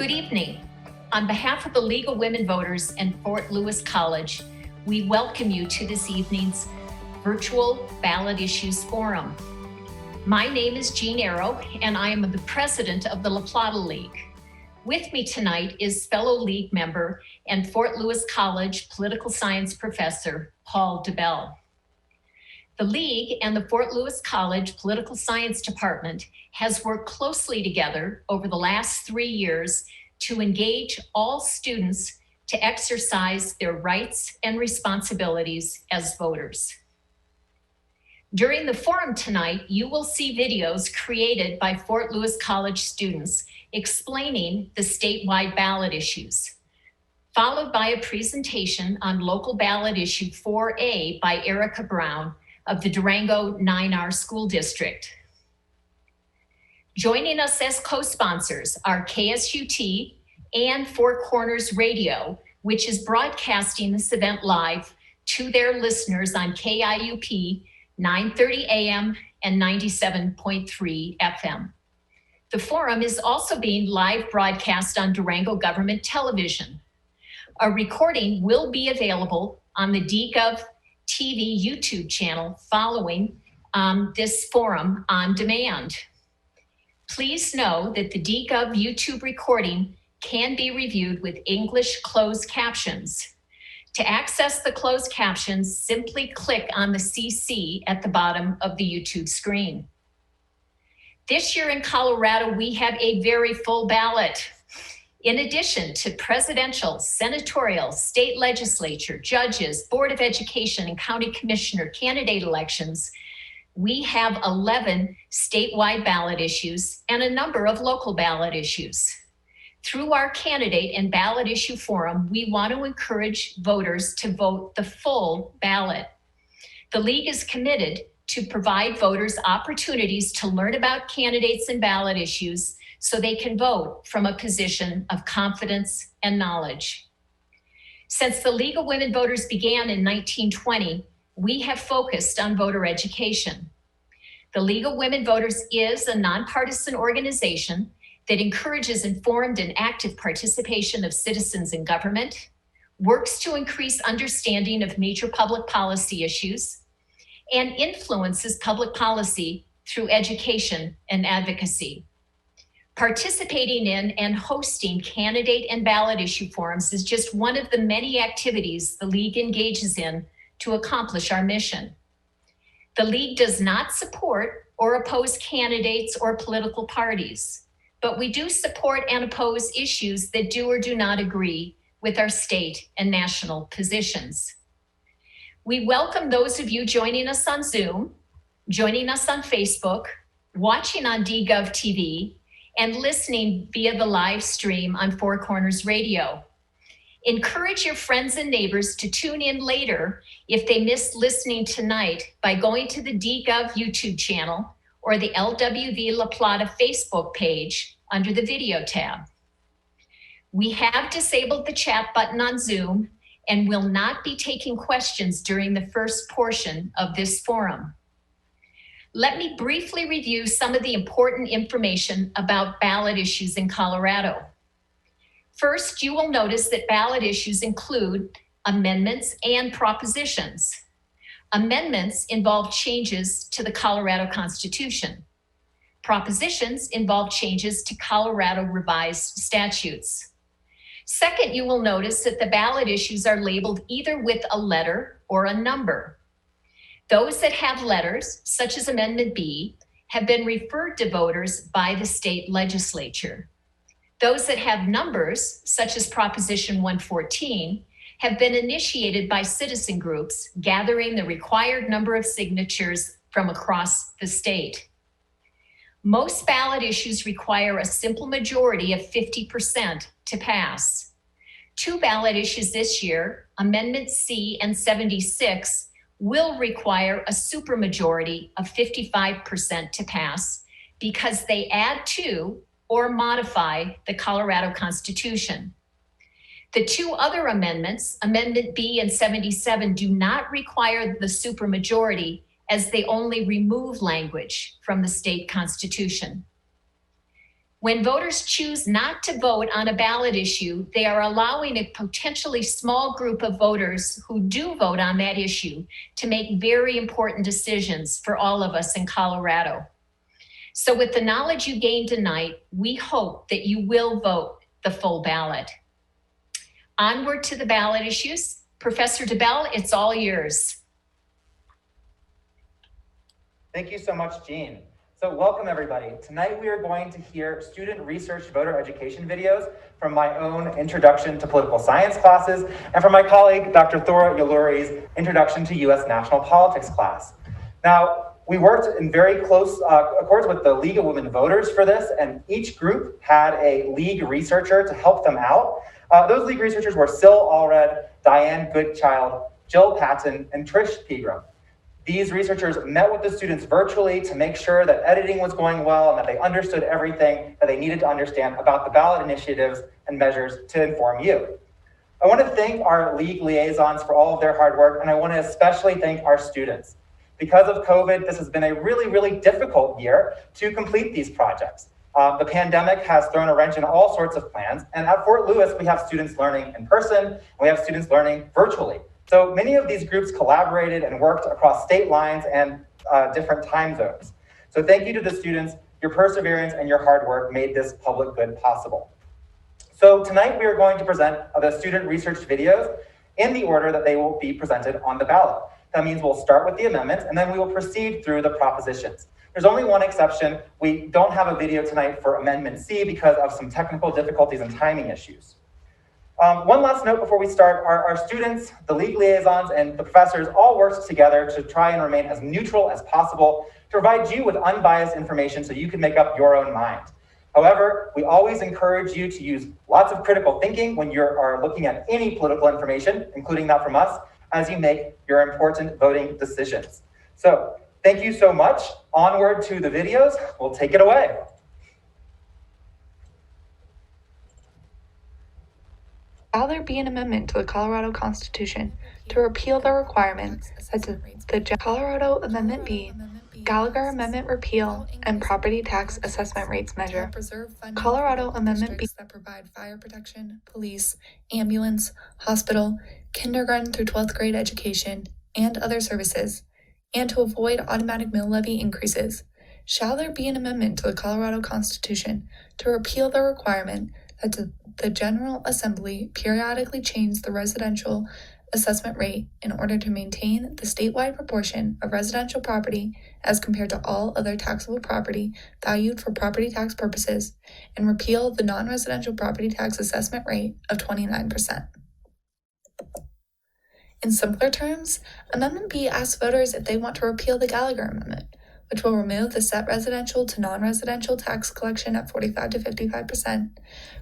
Good evening. On behalf of the League of Women Voters and Fort Lewis College, we welcome you to this evening's virtual Ballot Issues Forum. My name is Jean Arrow, and I am the president of the La Plata League. With me tonight is fellow League member and Fort Lewis College political science professor, Paul DeBell. The League and the Fort Lewis College Political Science Department has worked closely together over the last 3 years to engage all students to exercise their rights and responsibilities as voters. During the forum tonight, you will see videos created by Fort Lewis College students explaining the statewide ballot issues, followed by a presentation on local ballot issue 4A by Erika Brown of the Durango 9R School District. Joining us as co-sponsors are KSUT and Four Corners Radio, which is broadcasting this event live to their listeners on KIUP 930 AM and 97.3 FM. The forum is also being live broadcast on Durango Government Television. A recording will be available on the DGov TV YouTube channel following this forum on demand. Please know that the DGov YouTube recording can be reviewed with English closed captions. To access the closed captions, simply click on the CC at the bottom of the YouTube screen. This year in Colorado, we have a very full ballot. In addition to presidential, senatorial, state legislature, judges, Board of Education, and county commissioner candidate elections, we have 11 statewide ballot issues and a number of local ballot issues. Through our candidate and ballot issue forum, we want to encourage voters to vote the full ballot. The League is committed to provide voters opportunities to learn about candidates and ballot issues so they can vote from a position of confidence and knowledge. Since the League of Women Voters began in 1920, we have focused on voter education. The League of Women Voters is a nonpartisan organization that encourages informed and active participation of citizens in government, works to increase understanding of major public policy issues, and influences public policy through education and advocacy. Participating in and hosting candidate and ballot issue forums is just one of the many activities the League engages in to accomplish our mission. The League does not support or oppose candidates or political parties, but we do support and oppose issues that do or do not agree with our state and national positions. We welcome those of you joining us on Zoom, joining us on Facebook, watching on DGov TV, and listening via the live stream on Four Corners Radio. Encourage your friends and neighbors to tune in later if they missed listening tonight by going to the DGov YouTube channel or the LWV La Plata Facebook page under the video tab. We have disabled the chat button on Zoom and will not be taking questions during the first portion of this forum. Let me briefly review some of the important information about ballot issues in Colorado. First, you will notice that ballot issues include amendments and propositions. Amendments involve changes to the Colorado Constitution. Propositions involve changes to Colorado revised statutes. Second, you will notice that the ballot issues are labeled either with a letter or a number. Those that have letters, such as Amendment B, have been referred to voters by the state legislature. Those that have numbers, such as Proposition 114, have been initiated by citizen groups gathering the required number of signatures from across the state. Most ballot issues require a simple majority of 50% to pass. Two ballot issues this year, Amendment C and 76, will require a supermajority of 55% to pass because they add to or modify the Colorado Constitution. The two other amendments, Amendment B and 77, do not require the supermajority as they only remove language from the state constitution. When voters choose not to vote on a ballot issue, they are allowing a potentially small group of voters who do vote on that issue to make very important decisions for all of us in Colorado. So with the knowledge you gained tonight, we hope that you will vote the full ballot. Onward to the ballot issues. Professor DeBell, it's all yours. Thank you so much, Jean. So welcome everybody. Tonight we are going to hear student research voter education videos from my own Introduction to Political Science classes and from my colleague, Dr. Thora Giallouri's Introduction to U.S. National Politics class. Now, we worked in very close accords with the League of Women Voters for this, and each group had a league researcher to help them out. Those league researchers were Syl Allred, Diane Goodchild, Jill Patton, and Trish Pegram. These researchers met with the students virtually to make sure that editing was going well and that they understood everything that they needed to understand about the ballot initiatives and measures to inform you. I want to thank our league liaisons for all of their hard work, and I want to especially thank our students. Because of COVID, this has been a really, really difficult year to complete these projects. The pandemic has thrown a wrench in all sorts of plans, and at Fort Lewis, we have students learning in person, and we have students learning virtually. So many of these groups collaborated and worked across state lines and different time zones. So thank you to the students. Your perseverance and your hard work made this public good possible. So tonight we are going to present the student research videos in the order that they will be presented on the ballot. That means we'll start with the amendments and then we will proceed through the propositions. There's only one exception. We don't have a video tonight for Amendment C because of some technical difficulties and timing issues. One last note before we start, our students, the league liaisons, and the professors all worked together to try and remain as neutral as possible to provide you with unbiased information so you can make up your own mind. However, we always encourage you to use lots of critical thinking when you are looking at any political information, including that from us, as you make your important voting decisions. So thank you so much. Onward to the videos. We'll take it away. Shall there be an amendment to the Colorado Constitution to repeal the requirement that the Colorado Amendment B, Gallagher Amendment repeal, and property tax assessment rates measure? Colorado Amendment B that provide fire protection, police, ambulance, hospital, kindergarten through 12th grade education, and other services, and to avoid automatic mill levy increases. Shall there be an amendment to the Colorado Constitution to repeal the requirement that the General Assembly periodically change the residential assessment rate in order to maintain the statewide proportion of residential property as compared to all other taxable property valued for property tax purposes, and repeal the non-residential property tax assessment rate of 29%. In simpler terms, Amendment B asks voters if they want to repeal the Gallagher Amendment, which will remove the set residential to non-residential tax collection at 45 to 55%,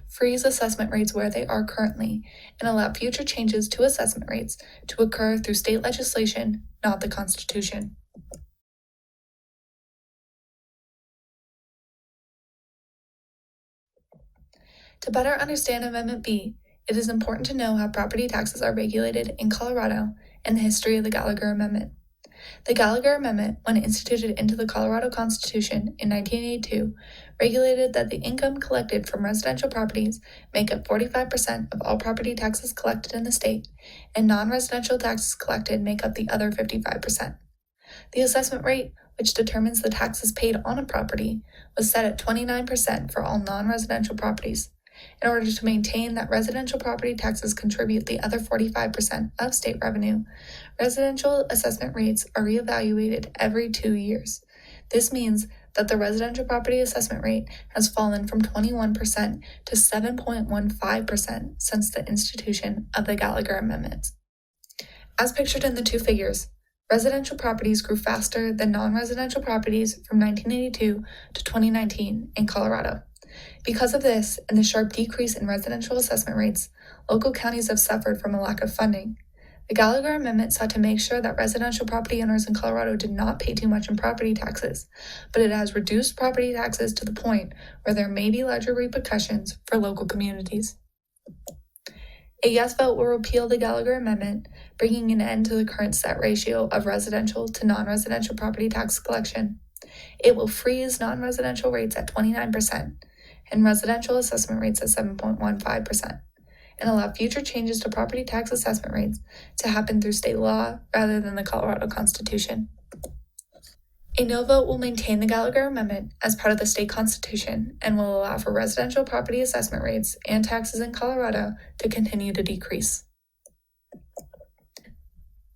freeze assessment rates where they are currently, and allow future changes to assessment rates to occur through state legislation, not the Constitution. To better understand Amendment B, it is important to know how property taxes are regulated in Colorado and the history of the Gallagher Amendment. The Gallagher Amendment, when instituted into the Colorado Constitution in 1982, regulated that the income collected from residential properties make up 45% of all property taxes collected in the state, and non-residential taxes collected make up the other 55%. The assessment rate, which determines the taxes paid on a property, was set at 29% for all non-residential properties. In order to maintain that residential property taxes contribute the other 45% of state revenue, residential assessment rates are reevaluated every 2 years. This means that the residential property assessment rate has fallen from 21% to 7.15% since the institution of the Gallagher Amendment. As pictured in the two figures, residential properties grew faster than non-residential properties from 1982 to 2019 in Colorado. Because of this and the sharp decrease in residential assessment rates, local counties have suffered from a lack of funding. The Gallagher Amendment sought to make sure that residential property owners in Colorado did not pay too much in property taxes, but it has reduced property taxes to the point where there may be larger repercussions for local communities. A yes vote will repeal the Gallagher Amendment, bringing an end to the current set ratio of residential to non-residential property tax collection. It will freeze non-residential rates at 29%, and residential assessment rates at 7.15%, and allow future changes to property tax assessment rates to happen through state law rather than the Colorado Constitution. A no vote will maintain the Gallagher Amendment as part of the state constitution and will allow for residential property assessment rates and taxes in Colorado to continue to decrease.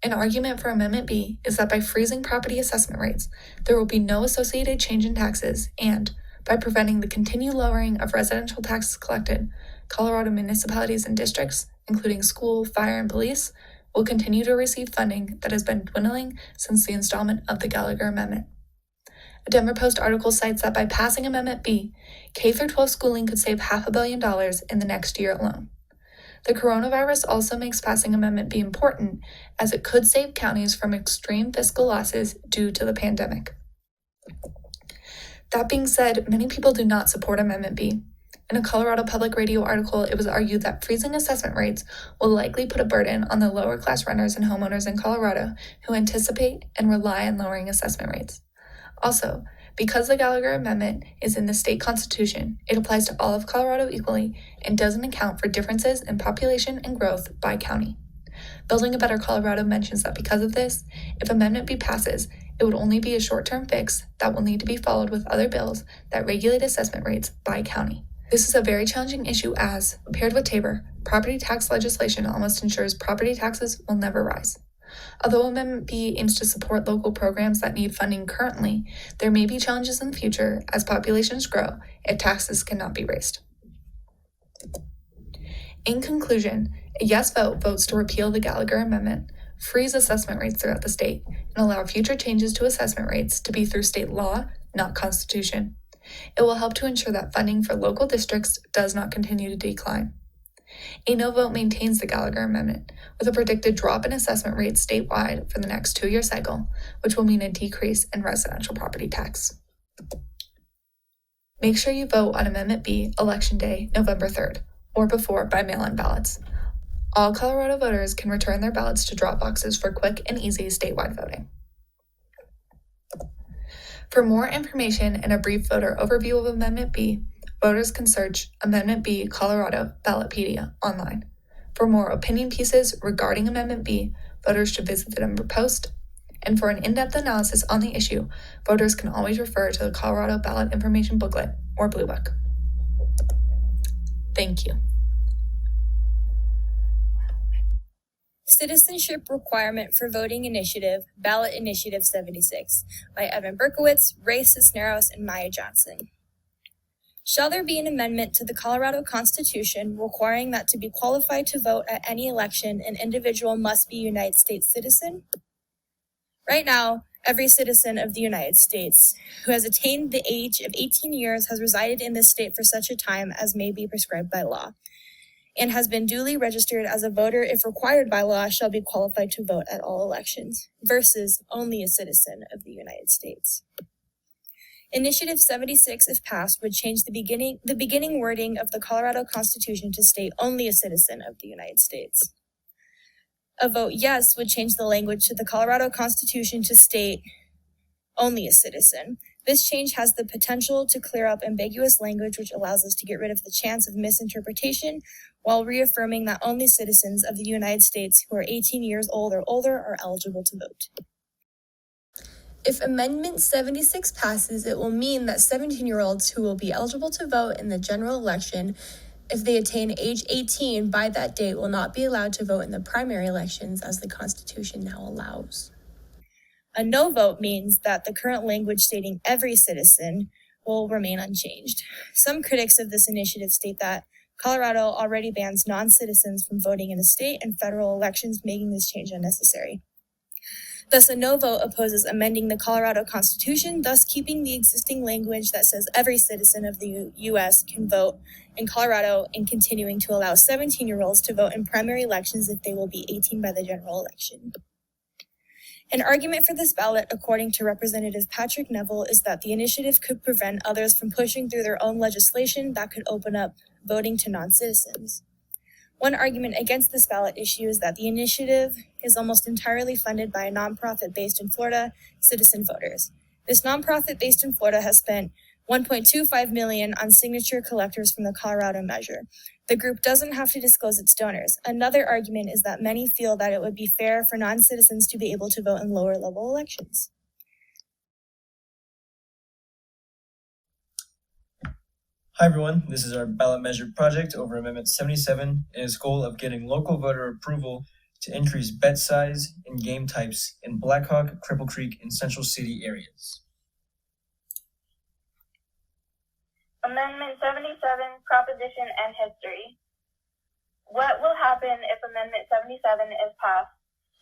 An argument for Amendment B is that by freezing property assessment rates, there will be no associated change in taxes, and by preventing the continued lowering of residential taxes collected, Colorado municipalities and districts, including school, fire, and police, will continue to receive funding that has been dwindling since the installment of the Gallagher Amendment. A Denver Post article cites that by passing Amendment B, K-12 schooling could save $500 million in the next year alone. The coronavirus also makes passing Amendment B important, as it could save counties from extreme fiscal losses due to the pandemic. That being said, many people do not support Amendment B. In a Colorado Public Radio article, it was argued that freezing assessment rates will likely put a burden on the lower-class renters and homeowners in Colorado who anticipate and rely on lowering assessment rates. Also, because the Gallagher Amendment is in the state constitution, it applies to all of Colorado equally and doesn't account for differences in population and growth by county. Building a Better Colorado mentions that because of this, if Amendment B passes, it would only be a short-term fix that will need to be followed with other bills that regulate assessment rates by county. This is a very challenging issue as, paired with Tabor, property tax legislation almost ensures property taxes will never rise. Although Amendment B aims to support local programs that need funding currently, there may be challenges in the future as populations grow if taxes cannot be raised. In conclusion, a yes vote votes to repeal the Gallagher Amendment, freeze assessment rates throughout the state, and allow future changes to assessment rates to be through state law, not constitution. It will help to ensure that funding for local districts does not continue to decline. A no vote maintains the Gallagher Amendment, with a predicted drop in assessment rates statewide for the next 2-year cycle, which will mean a decrease in residential property tax. Make sure you vote on Amendment B Election Day, November 3rd, or before by mail-in ballots. All Colorado voters can return their ballots to drop boxes for quick and easy statewide voting. For more information and a brief voter overview of Amendment B, voters can search Amendment B Colorado Ballotpedia online. For more opinion pieces regarding Amendment B, voters should visit the Denver Post. And for an in-depth analysis on the issue, voters can always refer to the Colorado Ballot Information Booklet or Blue Book. Thank you. Citizenship Requirement for Voting Initiative, Ballot Initiative 76, by Evan Berkowitz, Ray Cisneros, and Maya Johnson. Shall there be an amendment to the Colorado Constitution requiring that to be qualified to vote at any election, an individual must be a United States citizen? Right now, every citizen of the United States who has attained the age of 18 years has resided in this state for such a time as may be prescribed by law, and has been duly registered as a voter if required by law shall be qualified to vote at all elections, versus only a citizen of the United States. Initiative 76, if passed, would change the beginning wording of the Colorado Constitution to state only a citizen of the United States. A vote yes would change the language to the Colorado Constitution to state only a citizen. This change has the potential to clear up ambiguous language, which allows us to get rid of the chance of misinterpretation while reaffirming that only citizens of the United States who are 18 years old or older are eligible to vote. If Amendment 76 passes, it will mean that 17-year-olds who will be eligible to vote in the general election, if they attain age 18 by that date, will not be allowed to vote in the primary elections as the Constitution now allows. A no vote means that the current language stating every citizen will remain unchanged. Some critics of this initiative state that Colorado already bans non-citizens from voting in the state and federal elections, making this change unnecessary. Thus, a no vote opposes amending the Colorado Constitution, thus keeping the existing language that says every citizen of the U.S. can vote in Colorado and continuing to allow 17-year-olds to vote in primary elections if they will be 18 by the general election. An argument for this ballot, according to Representative Patrick Neville, is that the initiative could prevent others from pushing through their own legislation that could open up voting to non-citizens. One argument against this ballot issue is that the initiative is almost entirely funded by a nonprofit based in Florida, Citizen Voters. This nonprofit based in Florida has spent $1.25 million on signature collectors from the Colorado measure. The group doesn't have to disclose its donors. Another argument is that many feel that it would be fair for non-citizens to be able to vote in lower-level elections. Hi everyone, this is our ballot measure project over Amendment 77 and its goal of getting local voter approval to increase bet size and game types in Blackhawk, Cripple Creek, and Central City areas. Amendment 77, Proposition and History. What will happen if Amendment 77 is passed?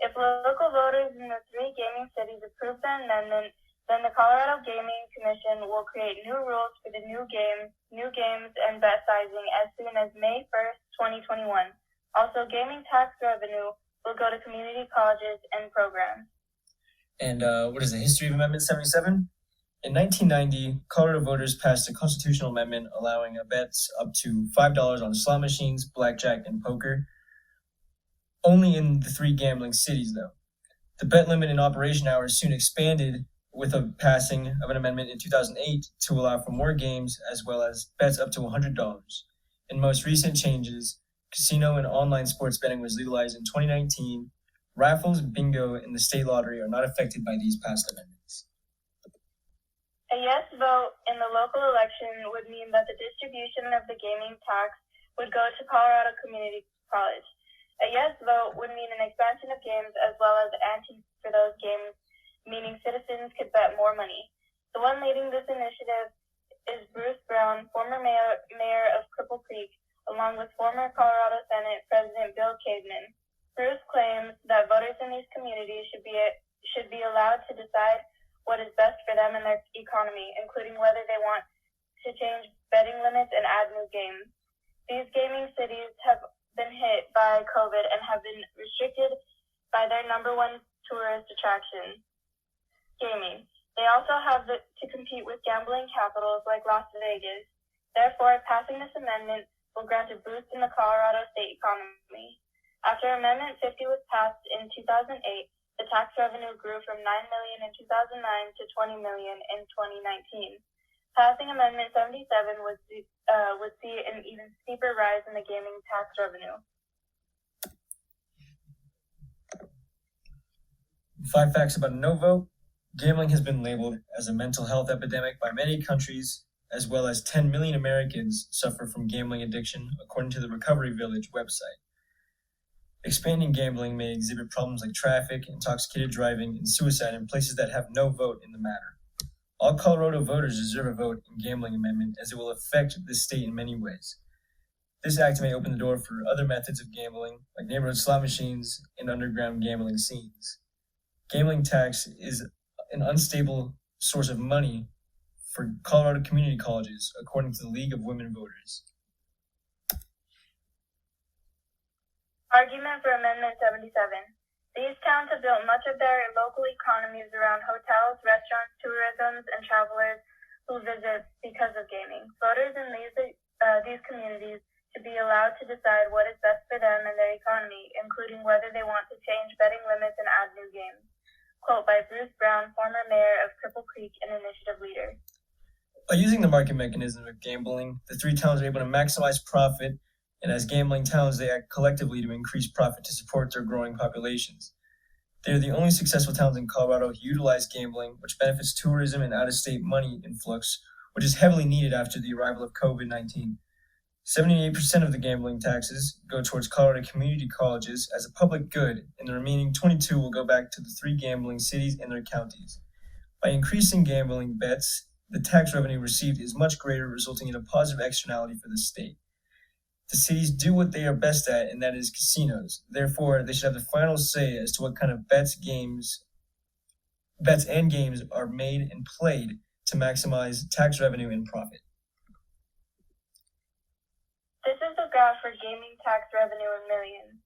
If local voters in the 3 gaming cities approve the amendment, then the Colorado Gaming Commission will create new rules for the new games, and bet sizing as soon as May 1st, 2021. Also, gaming tax revenue will go to community colleges and programs. And what is the history of Amendment 77? In 1990, Colorado voters passed a constitutional amendment allowing bets up to $5 on slot machines, blackjack, and poker. Only in the 3 gambling cities, though. The bet limit and operation hours soon expanded with a passing of an amendment in 2008 to allow for more games as well as bets up to $100. In most recent changes, casino and online sports betting was legalized in 2019. Raffles, bingo, and the state lottery are not affected by these past amendments. A yes vote in the local election would mean that the distribution of the gaming tax would go to Colorado Community College. A yes vote would mean an expansion of games as well as ante for those games, meaning citizens could bet more money. The one leading this initiative is Bruce Brown, former mayor of Cripple Creek, along with former Colorado Senate President Bill Caveman. Bruce claims that voters in these communities should be allowed to decide what is best for them and their economy, including whether they want to change betting limits and add new games. These gaming cities have been hit by COVID and have been restricted by their number one tourist attraction, gaming. They also have to compete with gambling capitals like Las Vegas. Therefore, passing this amendment will grant a boost in the Colorado state economy. After Amendment 50 was passed in 2008, the tax revenue grew from $9 million in 2009 to $20 million in 2019. Passing Amendment 77 would see an even steeper rise in the gaming tax revenue. 5 facts about a no vote. Gambling has been labeled as a mental health epidemic by many countries, as well as 10 million Americans suffer from gambling addiction, according to the Recovery Village website. Expanding gambling may exhibit problems like traffic, intoxicated driving, and suicide in places that have no vote in the matter. All Colorado voters deserve a vote in gambling amendment, as it will affect the state in many ways. This act may open the door for other methods of gambling, like neighborhood slot machines and underground gambling scenes. Gambling tax is an unstable source of money for Colorado community colleges, according to the League of Women Voters. Argument for Amendment 77. These towns have built much of their local economies around hotels, restaurants, tourism, and travelers who visit because of gaming. Voters in these communities should be allowed to decide what is best for them and their economy, including whether they want to change betting limits and add new games. Quote by Bruce Brown, former mayor of Cripple Creek and initiative leader. By using the market mechanism of gambling, the 3 towns are able to maximize profit, and as gambling towns, they act collectively to increase profit to support their growing populations. They are the only successful towns in Colorado who utilize gambling, which benefits tourism and out-of-state money influx, which is heavily needed after the arrival of COVID-19. 78% of the gambling taxes go towards Colorado community colleges as a public good, and the remaining 22 will go back to the 3 gambling cities and their counties. By increasing gambling bets, the tax revenue received is much greater, resulting in a positive externality for the state. The cities do what they are best at, and that is casinos. Therefore, they should have the final say as to what kind of bets and games are made and played to maximize tax revenue and profit. This is the graph for gaming tax revenue in millions.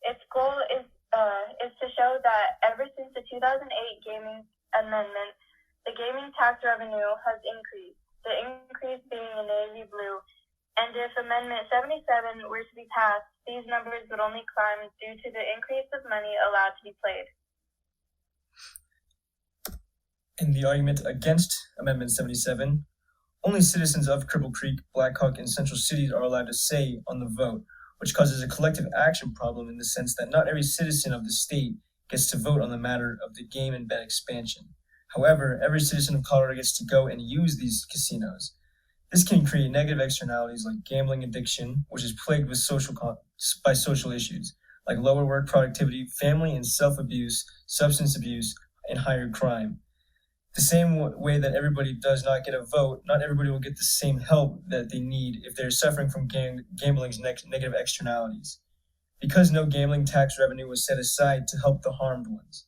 Its goal is to show that ever since the 2008 gaming amendment, the gaming tax revenue has increased, the increase being in navy blue. And if Amendment 77 were to be passed, these numbers would only climb due to the increase of money allowed to be played. In the argument against Amendment 77, Only citizens of Cripple Creek, Black Hawk, and Central Cities are allowed to say on the vote, which causes a collective action problem in the sense that not every citizen of the state gets to vote on the matter of the game and bet expansion. However, every citizen of Colorado gets to go and use these casinos. This can create negative externalities like gambling addiction, which is plagued with social issues, like lower work productivity, family and self-abuse, substance abuse, and higher crime. The same way that everybody does not get a vote, not everybody will get the same help that they need if they're suffering from gambling's negative externalities. Because no gambling tax revenue was set aside to help the harmed ones.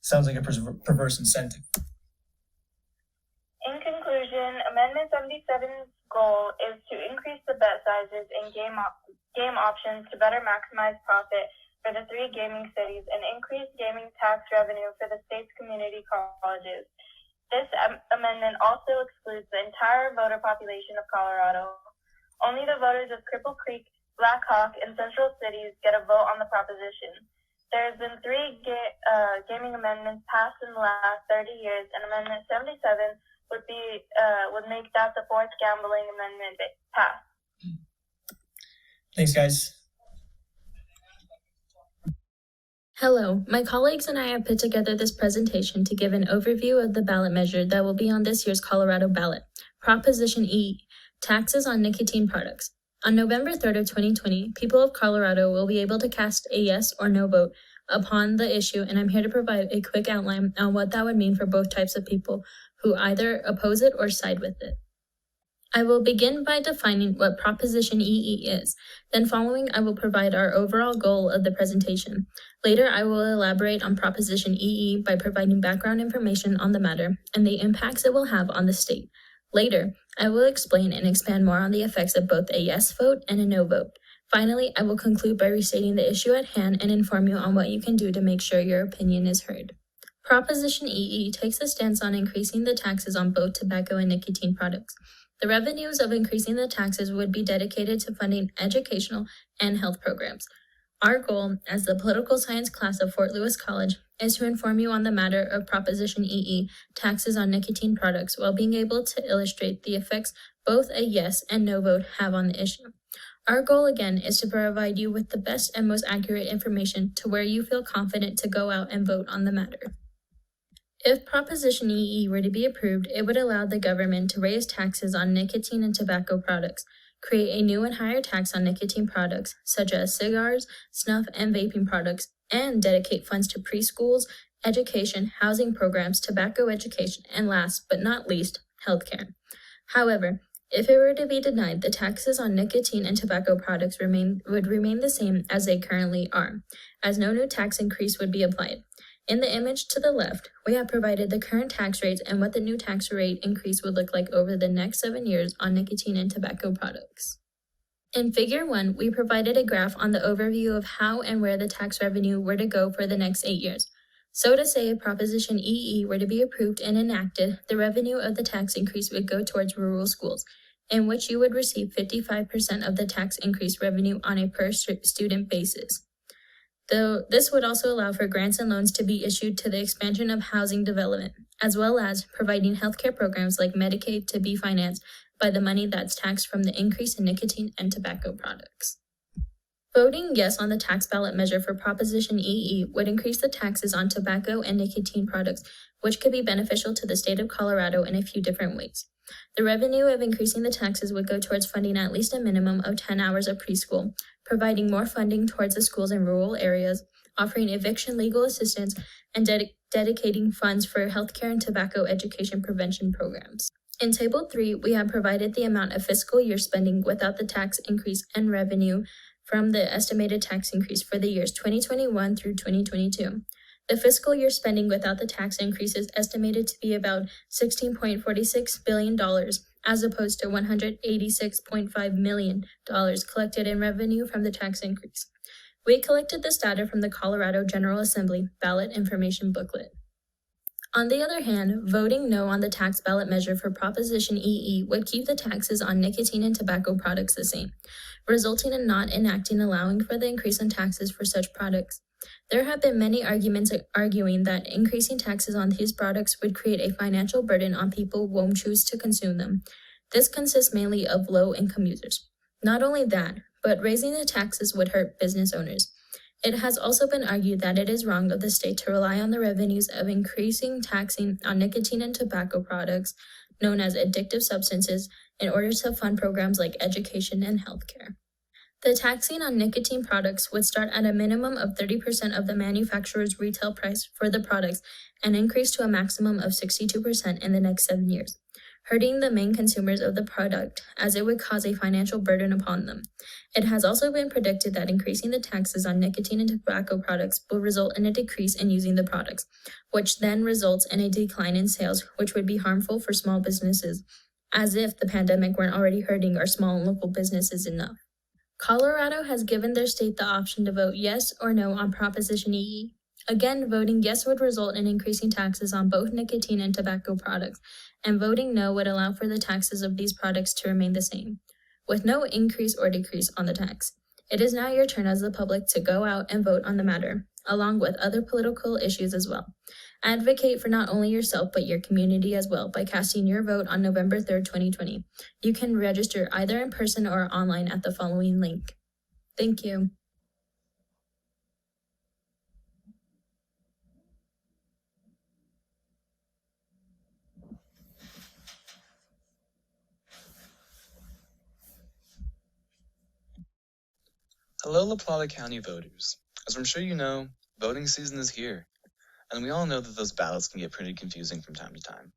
Sounds like a perverse incentive. In conclusion, Amendment 77's goal is to increase the bet sizes in game options to better maximize profit for the 3 gaming cities and increase gaming tax revenue for the state's community colleges. This amendment also excludes the entire voter population of Colorado. Only the voters of Cripple Creek, Black Hawk, and Central Cities get a vote on the proposition. There has been 3 gaming amendments passed in the last 30 years, and Amendment 77 would make that the 4th gambling amendment passed. Thanks, guys. Hello, my colleagues and I have put together this presentation to give an overview of the ballot measure that will be on this year's Colorado ballot, Proposition E, Taxes on Nicotine Products. On November 3rd of 2020, people of Colorado will be able to cast a yes or no vote upon the issue, and I'm here to provide a quick outline on what that would mean for both types of people who either oppose it or side with it. I will begin by defining what Proposition EE is. Then following, I will provide our overall goal of the presentation. Later, I will elaborate on Proposition EE by providing background information on the matter and the impacts it will have on the state. Later, I will explain and expand more on the effects of both a yes vote and a no vote. Finally, I will conclude by restating the issue at hand and inform you on what you can do to make sure your opinion is heard. Proposition EE takes a stance on increasing the taxes on both tobacco and nicotine products. The revenues of increasing the taxes would be dedicated to funding educational and health programs. Our goal, as the political science class of Fort Lewis College, is to inform you on the matter of Proposition EE, taxes on nicotine products, while being able to illustrate the effects both a yes and no vote have on the issue. Our goal, again, is to provide you with the best and most accurate information to where you feel confident to go out and vote on the matter. If Proposition EE were to be approved, it would allow the government to raise taxes on nicotine and tobacco products, create a new and higher tax on nicotine products, such as cigars, snuff, and vaping products, and dedicate funds to preschools, education, housing programs, tobacco education, and last but not least, healthcare. However, if it were to be denied, the taxes on nicotine and tobacco products would remain the same as they currently are, as no new tax increase would be applied. In the image to the left, we have provided the current tax rates and what the new tax rate increase would look like over the next 7 years on nicotine and tobacco products. In Figure 1, we provided a graph on the overview of how and where the tax revenue were to go for the next 8 years. So to say, if Proposition EE were to be approved and enacted, the revenue of the tax increase would go towards rural schools, in which you would receive 55% of the tax increase revenue on a per-student basis. Though this would also allow for grants and loans to be issued to the expansion of housing development, as well as providing healthcare programs like Medicaid to be financed by the money that's taxed from the increase in nicotine and tobacco products. Voting yes on the tax ballot measure for Proposition EE would increase the taxes on tobacco and nicotine products, which could be beneficial to the state of Colorado in a few different ways. The revenue of increasing the taxes would go towards funding at least a minimum of 10 hours of preschool, providing more funding towards the schools in rural areas, offering eviction legal assistance, and dedicating funds for healthcare and tobacco education prevention programs. In Table 3, we have provided the amount of fiscal year spending without the tax increase and revenue from the estimated tax increase for the years 2021 through 2022. The fiscal year spending without the tax increase is estimated to be about $16.46 billion, as opposed to $186.5 million collected in revenue from the tax increase. We collected this data from the Colorado General Assembly Ballot Information Booklet. On the other hand, voting no on the tax ballot measure for Proposition EE would keep the taxes on nicotine and tobacco products the same, resulting in not enacting allowing for the increase in taxes for such products. There have been many arguments arguing that increasing taxes on these products would create a financial burden on people who won't choose to consume them. This consists mainly of low-income users. Not only that, but raising the taxes would hurt business owners. It has also been argued that it is wrong of the state to rely on the revenues of increasing taxing on nicotine and tobacco products, known as addictive substances, in order to fund programs like education and healthcare. The taxing on nicotine products would start at a minimum of 30% of the manufacturer's retail price for the products and increase to a maximum of 62% in the next 7 years, hurting the main consumers of the product as it would cause a financial burden upon them. It has also been predicted that increasing the taxes on nicotine and tobacco products will result in a decrease in using the products, which then results in a decline in sales, which would be harmful for small businesses, as if the pandemic weren't already hurting our small and local businesses enough. Colorado has given their state the option to vote yes or no on Proposition EE. Again, voting yes would result in increasing taxes on both nicotine and tobacco products, and voting no would allow for the taxes of these products to remain the same, with no increase or decrease on the tax. It is now your turn as the public to go out and vote on the matter, along with other political issues as well. Advocate for not only yourself but your community as well by casting your vote on November 3rd, 2020. You can register either in person or online at the following link. Thank you. Hello, La Plata County voters. As I'm sure you know, voting season is here, and we all know that those ballots can get pretty confusing from time to time.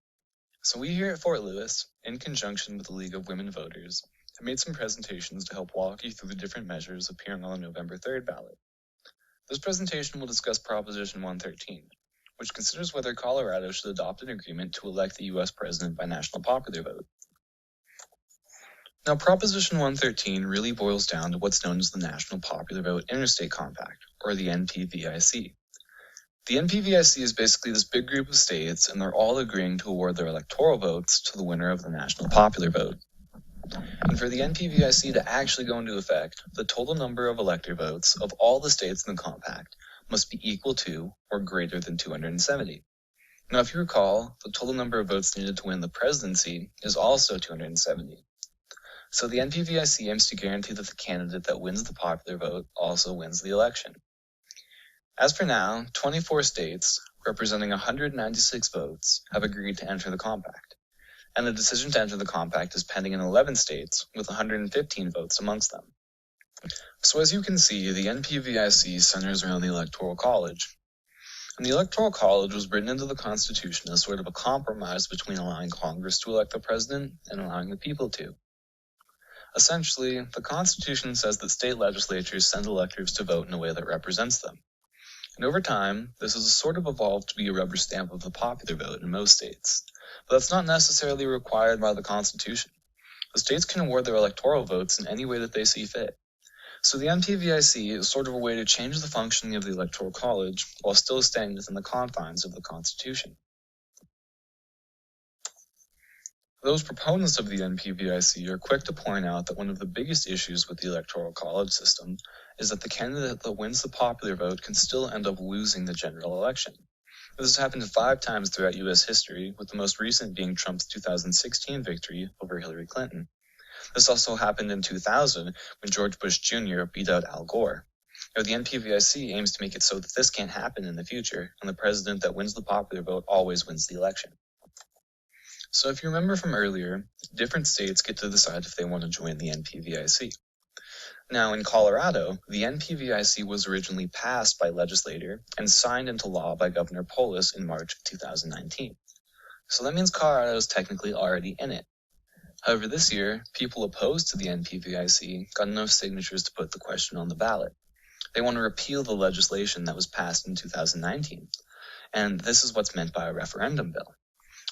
So we here at Fort Lewis, in conjunction with the League of Women Voters, have made some presentations to help walk you through the different measures appearing on the November 3rd ballot. This presentation will discuss Proposition 113, which considers whether Colorado should adopt an agreement to elect the U.S. president by national popular vote. Now, Proposition 113 really boils down to what's known as the National Popular Vote Interstate Compact, or the NPVIC. The NPVIC is basically this big group of states, and they're all agreeing to award their electoral votes to the winner of the national popular vote. And for the NPVIC to actually go into effect, the total number of elector votes of all the states in the compact must be equal to or greater than 270. Now, if you recall, the total number of votes needed to win the presidency is also 270. So the NPVIC aims to guarantee that the candidate that wins the popular vote also wins the election. As for now, 24 states, representing 196 votes, have agreed to enter the compact, and the decision to enter the compact is pending in 11 states, with 115 votes amongst them. So as you can see, the NPVIC centers around the Electoral College. And the Electoral College was written into the Constitution as sort of a compromise between allowing Congress to elect the president and allowing the people to. Essentially, the Constitution says that state legislatures send electors to vote in a way that represents them. And over time, this has sort of evolved to be a rubber stamp of the popular vote in most states. But that's not necessarily required by the Constitution. The states can award their electoral votes in any way that they see fit. So the NPVIC is sort of a way to change the functioning of the Electoral College while still staying within the confines of the Constitution. Those proponents of the NPVIC are quick to point out that one of the biggest issues with the Electoral College system is that the candidate that wins the popular vote can still end up losing the general election. This has happened 5 times throughout U.S. history, with the most recent being Trump's 2016 victory over Hillary Clinton. This also happened in 2000 when George Bush Jr. beat out Al Gore. Now, the NPVIC aims to make it so that this can't happen in the future, and the president that wins the popular vote always wins the election. So if you remember from earlier, different states get to decide if they want to join the NPVIC. Now, in Colorado, the NPVIC was originally passed by legislature and signed into law by Governor Polis in March of 2019. So that means Colorado is technically already in it. However, this year, people opposed to the NPVIC got enough signatures to put the question on the ballot. They want to repeal the legislation that was passed in 2019. And this is what's meant by a referendum bill.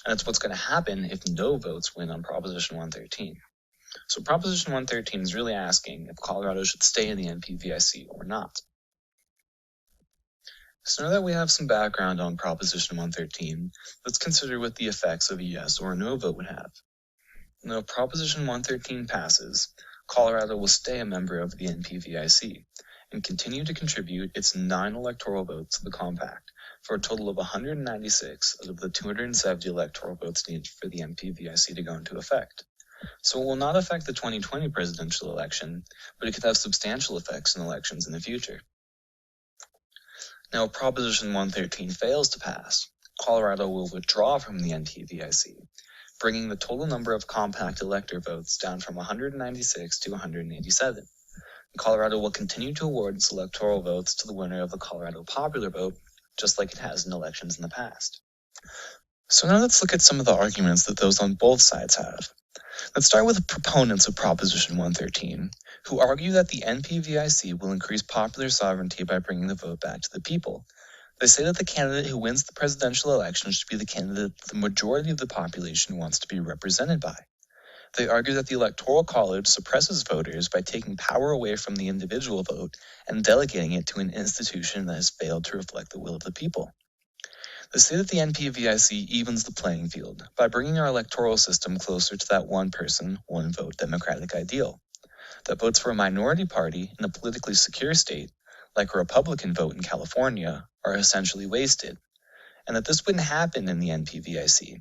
And it's what's going to happen if no votes win on Proposition 113. So Proposition 113 is really asking if Colorado should stay in the NPVIC or not. So now that we have some background on Proposition 113, let's consider what the effects of a yes or a no vote would have. Now, if Proposition 113 passes, Colorado will stay a member of the NPVIC and continue to contribute its 9 electoral votes to the compact, for a total of 196 out of the 270 electoral votes needed for the NPVIC to go into effect. so it will not affect the 2020 presidential election, but it could have substantial effects in elections in the future. Now, if Proposition 113 fails to pass, Colorado will withdraw from the NPVIC, bringing the total number of compact elector votes down from 196 to 187. Colorado will continue to award its electoral votes to the winner of the Colorado popular vote, just like it has in elections in the past. So now let's look at some of the arguments that those on both sides have. Let's start with the proponents of Proposition 113, who argue that the NPVIC will increase popular sovereignty by bringing the vote back to the people. They say that the candidate who wins the presidential election should be the candidate the majority of the population wants to be represented by. They argue that the Electoral College suppresses voters by taking power away from the individual vote and delegating it to an institution that has failed to reflect the will of the people. They say that the NPVIC evens the playing field by bringing our electoral system closer to that one person, one vote democratic ideal. That votes for a minority party in a politically secure state, like a Republican vote in California, are essentially wasted, and that this wouldn't happen in the NPVIC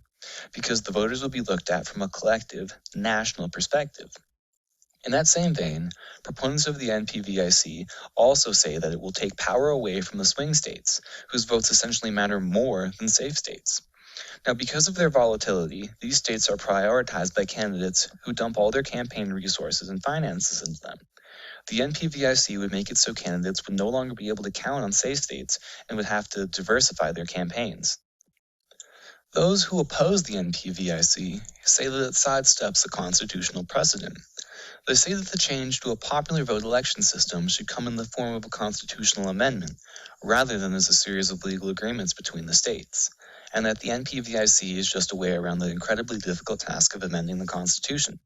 because the voters will be looked at from a collective, national perspective. In that same vein, proponents of the NPVIC also say that it will take power away from the swing states, whose votes essentially matter more than safe states. Now, because of their volatility, these states are prioritized by candidates who dump all their campaign resources and finances into them. The NPVIC would make it so candidates would no longer be able to count on safe states and would have to diversify their campaigns. Those who oppose the NPVIC say that it sidesteps a constitutional precedent. They say that the change to a popular vote election system should come in the form of a constitutional amendment, rather than as a series of legal agreements between the states, and that the NPVIC is just a way around the incredibly difficult task of amending the Constitution.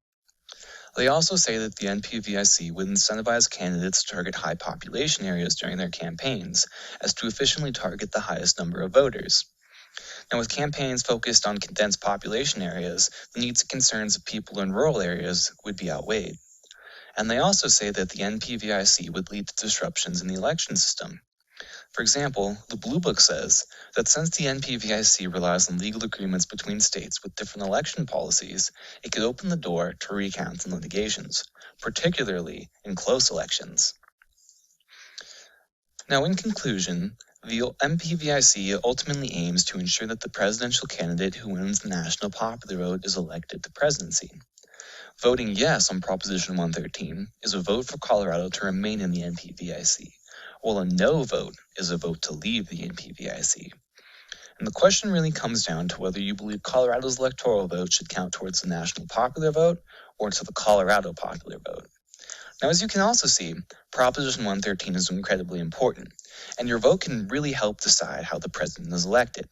They also say that the NPVIC would incentivize candidates to target high population areas during their campaigns, as to efficiently target the highest number of voters. Now, with campaigns focused on condensed population areas, the needs and concerns of people in rural areas would be outweighed. And they also say that the NPVIC would lead to disruptions in the election system. For example, the Blue Book says that since the NPVIC relies on legal agreements between states with different election policies, it could open the door to recounts and litigations, particularly in close elections. Now, in conclusion, the NPVIC ultimately aims to ensure that the presidential candidate who wins the national popular vote is elected to presidency. Voting yes on Proposition 113 is a vote for Colorado to remain in the NPVIC, while a no vote is a vote to leave the NPVIC. And the question really comes down to whether you believe Colorado's electoral vote should count towards the national popular vote or to the Colorado popular vote. Now, as you can also see, Proposition 113 is incredibly important, and your vote can really help decide how the president is elected.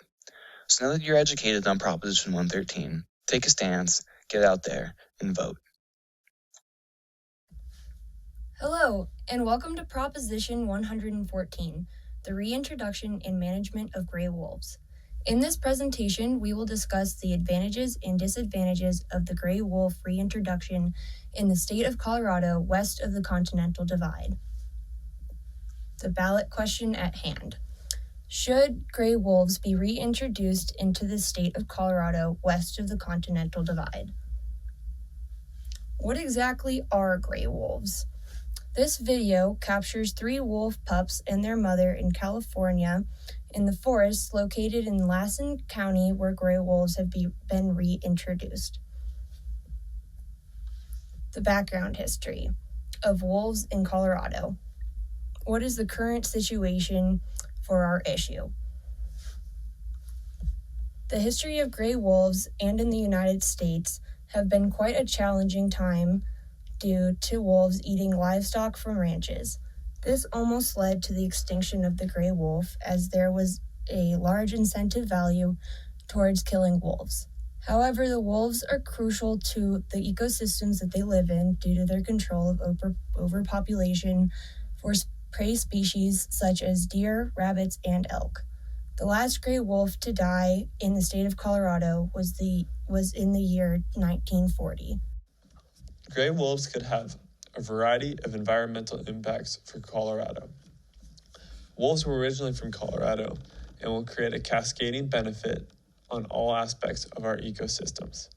So now that you're educated on Proposition 113, take a stance, get out there, and vote. Hello, and welcome to Proposition 114, the reintroduction and management of gray wolves. In this presentation, we will discuss the advantages and disadvantages of the gray wolf reintroduction in the state of Colorado west of the Continental Divide. The ballot question at hand. Should gray wolves be reintroduced into the state of Colorado west of the Continental Divide? What exactly are gray wolves? This video captures 3 wolf pups and their mother in California in the forest located in Lassen County where gray wolves have been reintroduced. The background history of wolves in Colorado. What is the current situation for our issue? The history of gray wolves and in the United States have been quite a challenging time due to wolves eating livestock from ranches. This almost led to the extinction of the gray wolf as there was a large incentive value towards killing wolves. However, the wolves are crucial to the ecosystems that they live in due to their control of overpopulation for prey species such as deer, rabbits, and elk. The last gray wolf to die in the state of Colorado was in the year 1940. Gray wolves could have a variety of environmental impacts for Colorado. Wolves were originally from Colorado and will create a cascading benefit on all aspects of our ecosystems.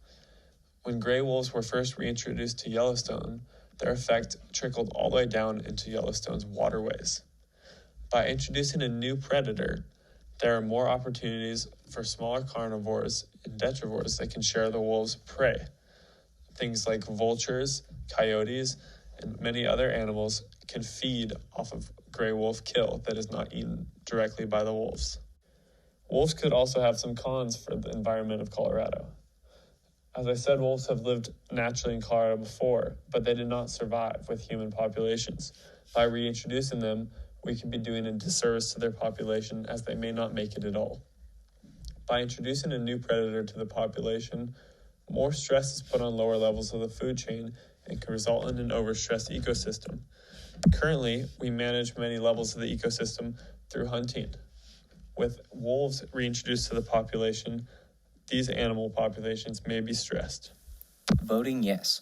When gray wolves were first reintroduced to Yellowstone, their effect trickled all the way down into Yellowstone's waterways. By introducing a new predator, there are more opportunities for smaller carnivores and detrivores that can share the wolves' prey. Things like vultures, coyotes, and many other animals can feed off of gray wolf kill that is not eaten directly by the wolves. Wolves could also have some cons for the environment of Colorado. As I said, wolves have lived naturally in Colorado before, but they did not survive with human populations. By reintroducing them, we could be doing a disservice to their population as they may not make it at all. By introducing a new predator to the population, more stress is put on lower levels of the food chain and can result in an overstressed ecosystem. Currently, we manage many levels of the ecosystem through hunting. With wolves reintroduced to the population, these animal populations may be stressed. Voting yes.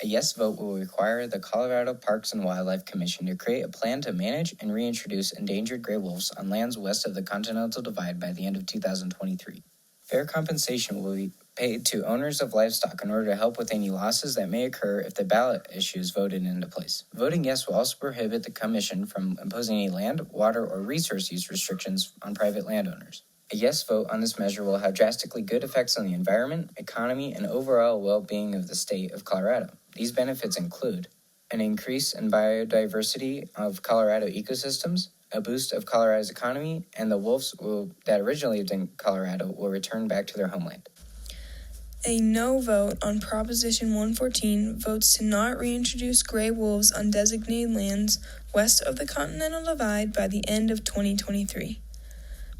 A yes vote will require the Colorado Parks and Wildlife Commission to create a plan to manage and reintroduce endangered gray wolves on lands west of the Continental Divide by the end of 2023. Fair compensation will be paid to owners of livestock in order to help with any losses that may occur if the ballot issue is voted into place. Voting yes will also prohibit the commission from imposing any land, water, or resource use restrictions on private landowners. A yes vote on this measure will have drastically good effects on the environment, economy, and overall well-being of the state of Colorado. These benefits include an increase in biodiversity of Colorado ecosystems, a boost of Colorado's economy, and the wolves that originally lived in Colorado will return back to their homeland. A no vote on Proposition 114 votes to not reintroduce gray wolves on designated lands west of the Continental Divide by the end of 2023.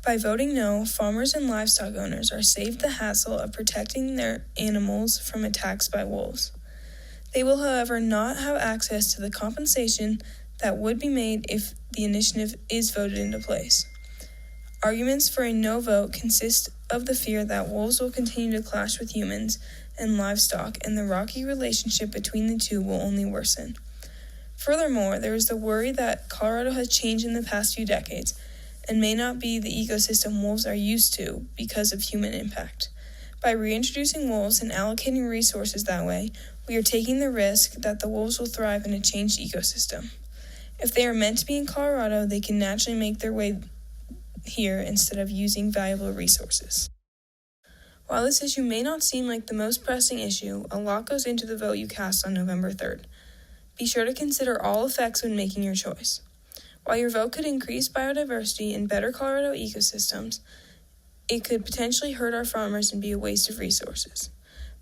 By voting no, farmers and livestock owners are saved the hassle of protecting their animals from attacks by wolves. They will, however, not have access to the compensation that would be made if the initiative is voted into place. Arguments for a no vote consist of the fear that wolves will continue to clash with humans and livestock, and the rocky relationship between the two will only worsen. Furthermore, there is the worry that Colorado has changed in the past few decades and may not be the ecosystem wolves are used to because of human impact. By reintroducing wolves and allocating resources that way, we are taking the risk that the wolves will thrive in a changed ecosystem. If they are meant to be in Colorado, they can naturally make their way here instead of using valuable resources. While this issue may not seem like the most pressing issue, a lot goes into the vote you cast on November 3rd. Be sure to consider all effects when making your choice. While your vote could increase biodiversity and better Colorado ecosystems, it could potentially hurt our farmers and be a waste of resources.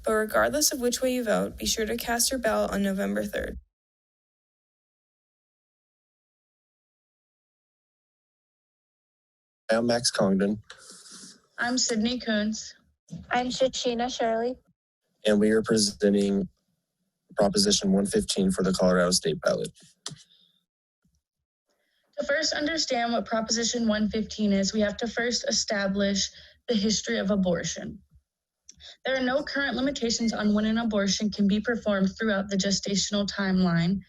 But regardless of which way you vote, be sure to cast your ballot on November 3rd. I'm Max Congdon. I'm Sydney Coons. I'm Shashina Shirley. And we are presenting Proposition 115 for the Colorado State Ballot. To first understand what Proposition 115 is, we have to first establish the history of abortion. There are no current limitations on when an abortion can be performed throughout the gestational timeline.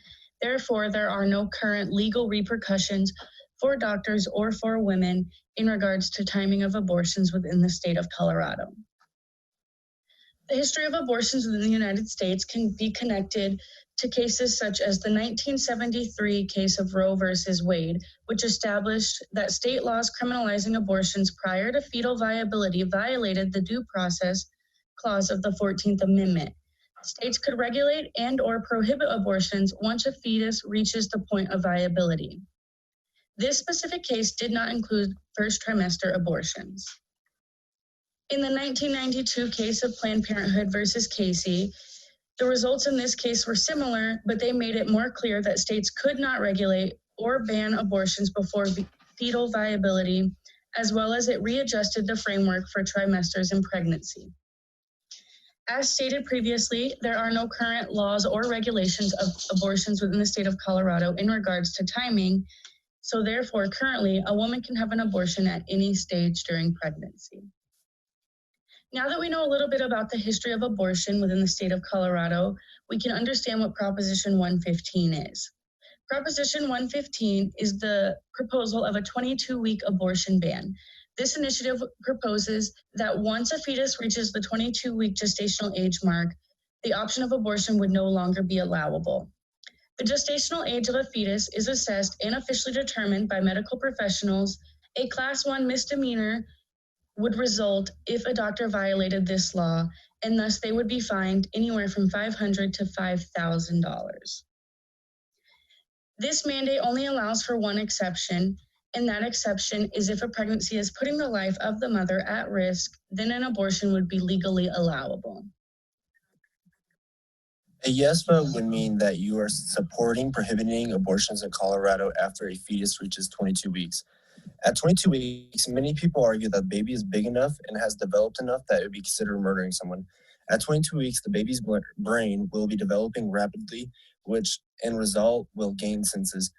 Therefore, there are no current legal repercussions for doctors or for women in regards to timing of abortions within the state of Colorado. The history of abortions within the United States can be connected to cases such as the 1973 case of Roe versus Wade, which established that state laws criminalizing abortions prior to fetal viability violated the due process clause of the 14th Amendment. States could regulate and or prohibit abortions once a fetus reaches the point of viability. This specific case did not include first trimester abortions. In the 1992 case of Planned Parenthood versus Casey, the results in this case were similar, but they made it more clear that states could not regulate or ban abortions before fetal viability, as well as it readjusted the framework for trimesters in pregnancy. As stated previously, there are no current laws or regulations of abortions within the state of Colorado in regards to timing. So therefore, currently, a woman can have an abortion at any stage during pregnancy. Now that we know a little bit about the history of abortion within the state of Colorado, we can understand what Proposition 115 is. Proposition 115 is the proposal of a 22-week abortion ban. This initiative proposes that once a fetus reaches the 22-week gestational age mark, the option of abortion would no longer be allowable. The gestational age of a fetus is assessed and officially determined by medical professionals. A Class 1 misdemeanor would result if a doctor violated this law, and thus they would be fined anywhere from $500 to $5,000. This mandate only allows for one exception, and that exception is if a pregnancy is putting the life of the mother at risk, then an abortion would be legally allowable. A yes vote would mean that you are supporting prohibiting abortions in Colorado after a fetus reaches 22 weeks. At 22 weeks, many people argue that the baby is big enough and has developed enough that it would be considered murdering someone. At 22 weeks, the baby's brain will be developing rapidly, which in result will gain senses.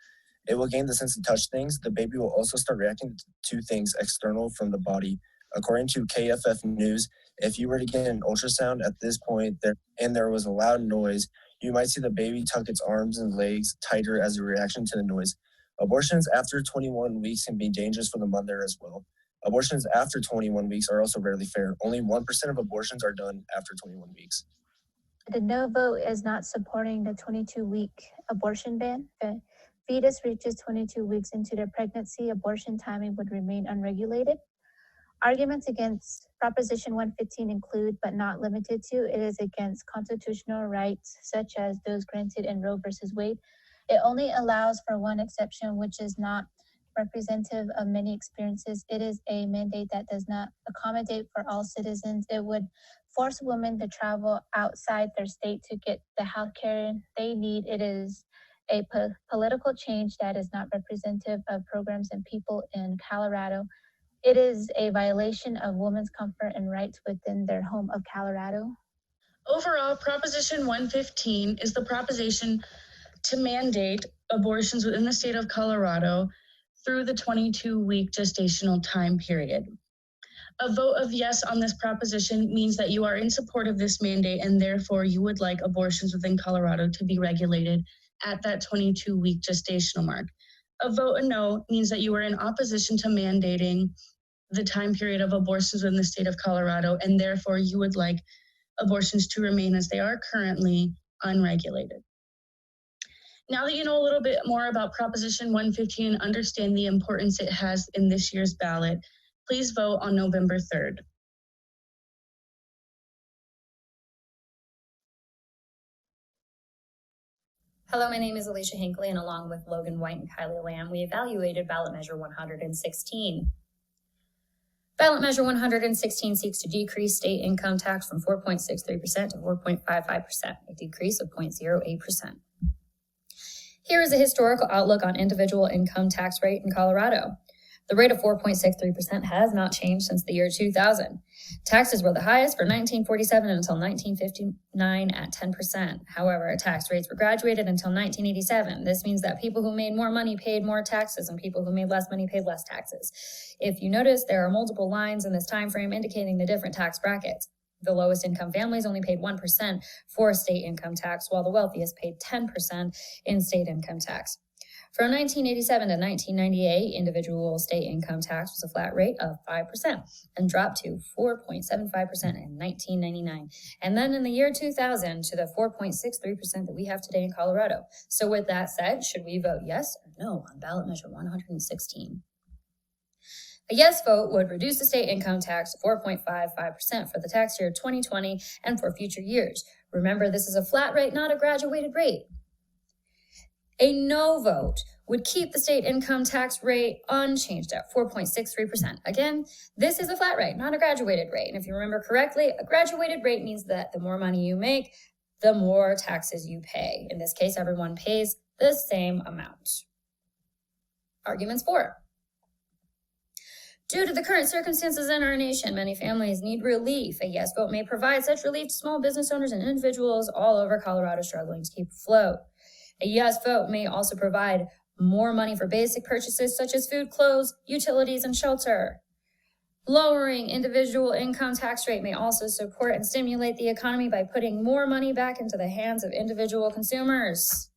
It will gain the sense to touch things. The baby will also start reacting to things external from the body. According to KFF News, if you were to get an ultrasound at this point and there was a loud noise, you might see the baby tuck its arms and legs tighter as a reaction to the noise. Abortions after 21 weeks can be dangerous for the mother as well. Abortions after 21 weeks are also rarely fair. Only 1% of abortions are done after 21 weeks. The no vote is not supporting the 22-week abortion ban. If a fetus reaches 22 weeks into their pregnancy, abortion timing would remain unregulated. Arguments against Proposition 115 include, but not limited to, it is against constitutional rights such as those granted in Roe v. Wade. It only allows for one exception, which is not representative of many experiences. It is a mandate that does not accommodate for all citizens. It would force women to travel outside their state to get the health care they need. It is a political change that is not representative of programs and people in Colorado. It is a violation of women's comfort and rights within their home of Colorado. Overall, Proposition 115 is the proposition to mandate abortions within the state of Colorado through the 22-week gestational time period. A vote of yes on this proposition means that you are in support of this mandate and therefore you would like abortions within Colorado to be regulated at that 22-week gestational mark. A vote a no means that you are in opposition to mandating the time period of abortions within the state of Colorado and therefore you would like abortions to remain as they are currently unregulated. Now that you know a little bit more about Proposition 115 and understand the importance it has in this year's ballot, please vote on November 3rd. Hello, my name is Alicia Hinckley, and along with Logan White and Kylie Lamb, we evaluated Ballot Measure 116. Ballot Measure 116 seeks to decrease state income tax from 4.63% to 4.55%, a decrease of 0.08%. Here is a historical outlook on individual income tax rate in Colorado. The rate of 4.63% has not changed since the year 2000. Taxes were the highest for 1947 until 1959 at 10%. However, tax rates were graduated until 1987. This means that people who made more money paid more taxes and people who made less money paid less taxes. If you notice, there are multiple lines in this time frame indicating the different tax brackets. The lowest income families only paid 1% for state income tax, while the wealthiest paid 10% in state income tax. From 1987 to 1998, individual state income tax was a flat rate of 5% and dropped to 4.75% in 1999. And then in the year 2000 to the 4.63% that we have today in Colorado. So with that said, should we vote yes or no on ballot measure 116? A yes vote would reduce the state income tax to 4.55% for the tax year 2020 and for future years. Remember, this is a flat rate, not a graduated rate. A no vote would keep the state income tax rate unchanged at 4.63%. Again, this is a flat rate, not a graduated rate. And if you remember correctly, a graduated rate means that the more money you make, the more taxes you pay. In this case, everyone pays the same amount. Arguments for. Due to the current circumstances in our nation, many families need relief. A yes vote may provide such relief to small business owners and individuals all over Colorado struggling to keep afloat. A yes vote may also provide more money for basic purchases such as food, clothes, utilities, and shelter. Lowering individual income tax rate may also support and stimulate the economy by putting more money back into the hands of individual consumers.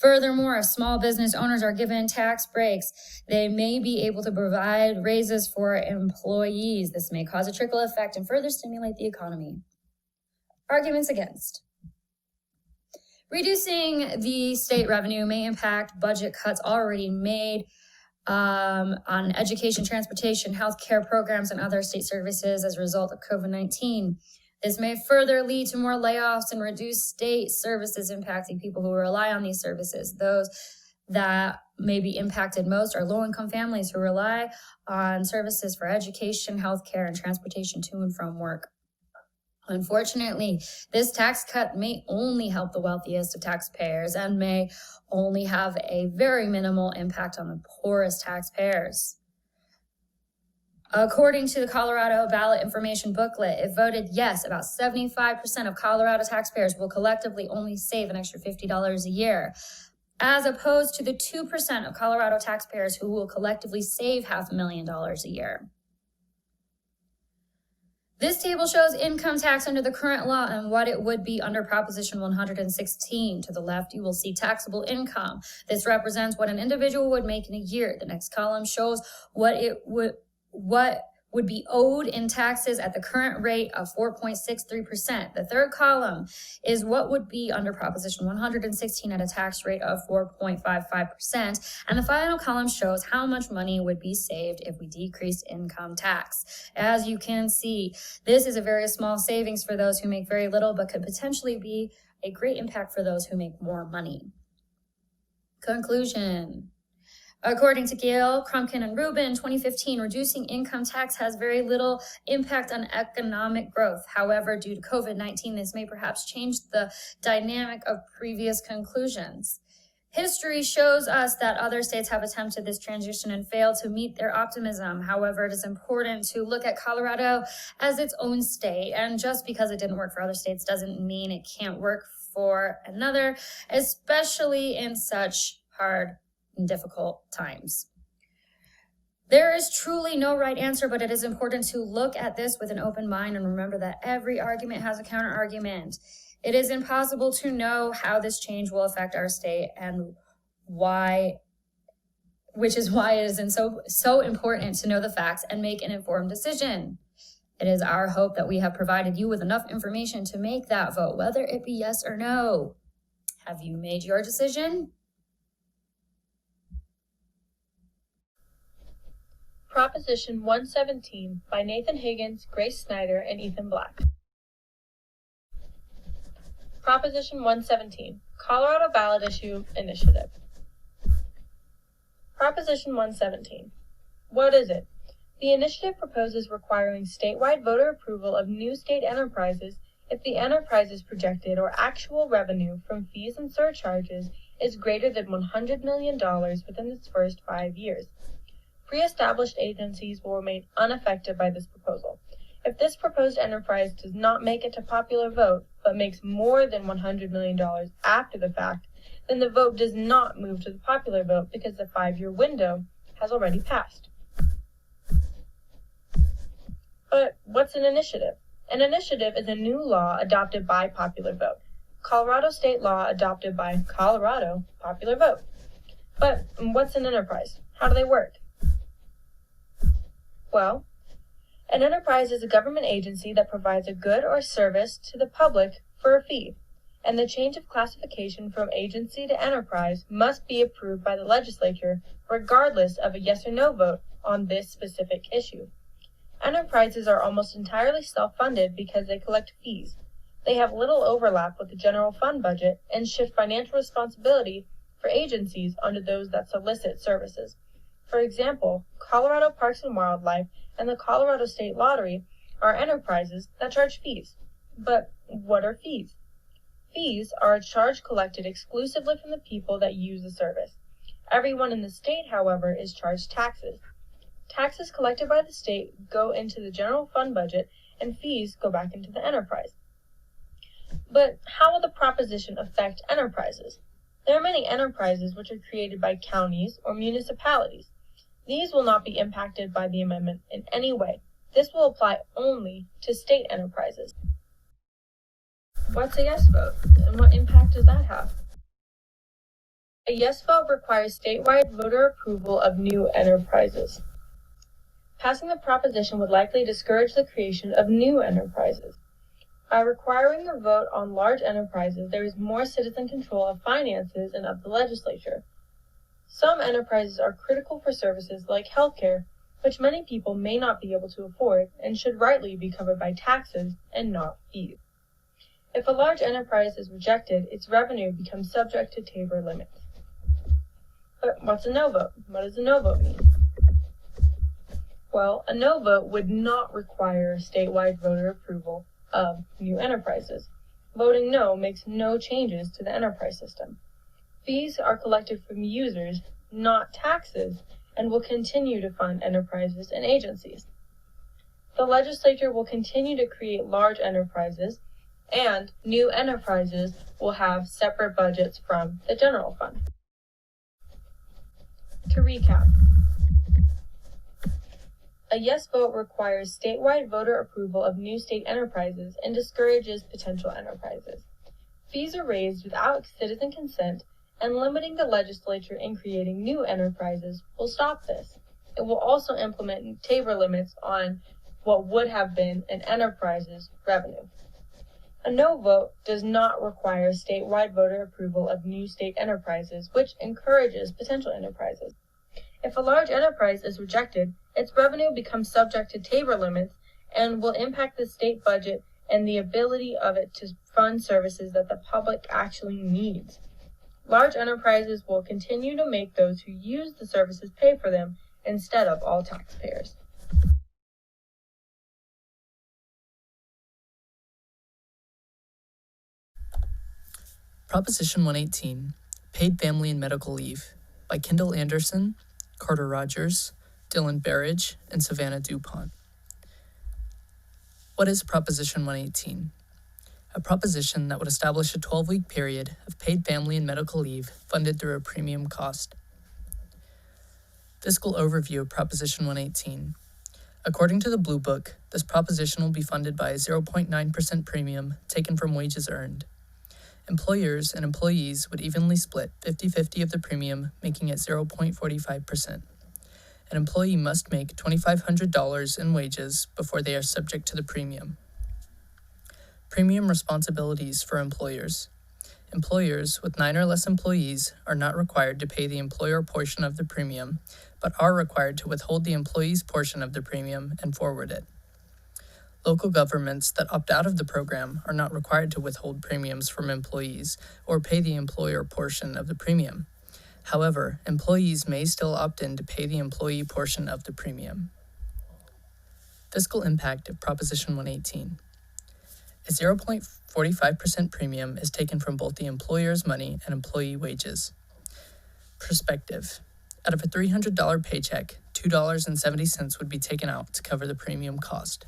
Furthermore, if small business owners are given tax breaks, they may be able to provide raises for employees. This may cause a trickle effect and further stimulate the economy. Arguments against. Reducing the state revenue may impact budget cuts already made on education, transportation, healthcare programs, and other state services as a result of COVID-19. This may further lead to more layoffs and reduced state services, impacting people who rely on these services. Those that may be impacted most are low-income families who rely on services for education, healthcare, and transportation to and from work. Unfortunately, this tax cut may only help the wealthiest of taxpayers and may only have a very minimal impact on the poorest taxpayers. According to the Colorado Ballot Information Booklet, if voted yes, about 75% of Colorado taxpayers will collectively only save an extra $50 a year, as opposed to the 2% of Colorado taxpayers who will collectively save $500,000 a year. This table shows income tax under the current law and what it would be under Proposition 116. To the left, you will see taxable income. This represents what an individual would make in a year. The next column shows what would be owed in taxes at the current rate of 4.63%. The third column is what would be under Proposition 116 at a tax rate of 4.55%. And the final column shows how much money would be saved if we decreased income tax. As you can see, this is a very small savings for those who make very little, but could potentially be a great impact for those who make more money. Conclusion. According to Gale, Crumpkin, and Rubin, 2015, reducing income tax has very little impact on economic growth. However, due to COVID-19, this may perhaps change the dynamic of previous conclusions. History shows us that other states have attempted this transition and failed to meet their optimism. However, it is important to look at Colorado as its own state, and just because it didn't work for other states doesn't mean it can't work for another, especially in such hard and difficult times. There is truly no right answer, but it is important to look at this with an open mind and remember that every argument has a counter argument. It is impossible to know how this change will affect our state and why, which is why it is so important to know the facts and make an informed decision. It is our hope that we have provided you with enough information to make that vote, whether it be yes or no. Have you made your decision? Proposition 117 by Nathan Higgins, Grace Snyder, and Ethan Black. Proposition 117, Colorado Ballot Issue Initiative. Proposition 117. What is it? The initiative proposes requiring statewide voter approval of new state enterprises if the enterprise's projected or actual revenue from fees and surcharges is greater than $100 million within its first 5 years. Pre-established agencies will remain unaffected by this proposal. If this proposed enterprise does not make it to popular vote, but makes more than $100 million after the fact, then the vote does not move to the popular vote because the 5-year window has already passed. But what's an initiative? An initiative is a new law adopted by popular vote. Colorado state law adopted by Colorado popular vote. But what's an enterprise? How do they work? Well, an enterprise is a government agency that provides a good or service to the public for a fee, and the change of classification from agency to enterprise must be approved by the legislature regardless of a yes or no vote on this specific issue. Enterprises are almost entirely self-funded because they collect fees. They have little overlap with the general fund budget and shift financial responsibility for agencies onto those that solicit services. For example, Colorado Parks and Wildlife and the Colorado State Lottery are enterprises that charge fees. But what are fees? Fees are a charge collected exclusively from the people that use the service. Everyone in the state, however, is charged taxes. Taxes collected by the state go into the general fund budget, and fees go back into the enterprise. But how will the proposition affect enterprises? There are many enterprises which are created by counties or municipalities. These will not be impacted by the amendment in any way. This will apply only to state enterprises. What's a yes vote, and what impact does that have? A yes vote requires statewide voter approval of new enterprises. Passing the proposition would likely discourage the creation of new enterprises. By requiring a vote on large enterprises, there is more citizen control of finances and of the legislature. Some enterprises are critical for services like healthcare, which many people may not be able to afford and should rightly be covered by taxes and not fees. If a large enterprise is rejected, its revenue becomes subject to Tabor limits. But what's a no vote? What does a no vote mean? Well, a no vote would not require statewide voter approval of new enterprises. Voting no makes no changes to the enterprise system. Fees are collected from users, not taxes, and will continue to fund enterprises and agencies. The legislature will continue to create large enterprises, and new enterprises will have separate budgets from the general fund. To recap, a yes vote requires statewide voter approval of new state enterprises and discourages potential enterprises. Fees are raised without citizen consent, and limiting the legislature in creating new enterprises will stop this. It will also implement Tabor limits on what would have been an enterprise's revenue. A no vote does not require statewide voter approval of new state enterprises, which encourages potential enterprises. If a large enterprise is rejected, its revenue becomes subject to Tabor limits and will impact the state budget and the ability of it to fund services that the public actually needs. Large enterprises will continue to make those who use the services pay for them instead of all taxpayers. Proposition 118, Paid Family and Medical Leave, by Kendall Anderson, Carter Rogers, Dylan Barrage, and Savannah DuPont. What is Proposition 118? A proposition that would establish a 12-week period of paid family and medical leave funded through a premium cost. Fiscal overview of Proposition 118. According to the Blue Book, this proposition will be funded by a 0.9% premium taken from wages earned. Employers and employees would evenly split 50-50 of the premium, making it 0.45%. An employee must make $2,500 in wages before they are subject to the premium. Premium responsibilities for employers. Employers with 9 or less employees are not required to pay the employer portion of the premium, but are required to withhold the employee's portion of the premium and forward it. Local governments that opt out of the program are not required to withhold premiums from employees or pay the employer portion of the premium. However, employees may still opt in to pay the employee portion of the premium. Fiscal impact of Proposition 118. A 0.45% premium is taken from both the employer's money and employee wages. Perspective. Out of a $300 paycheck, $2.70 would be taken out to cover the premium cost.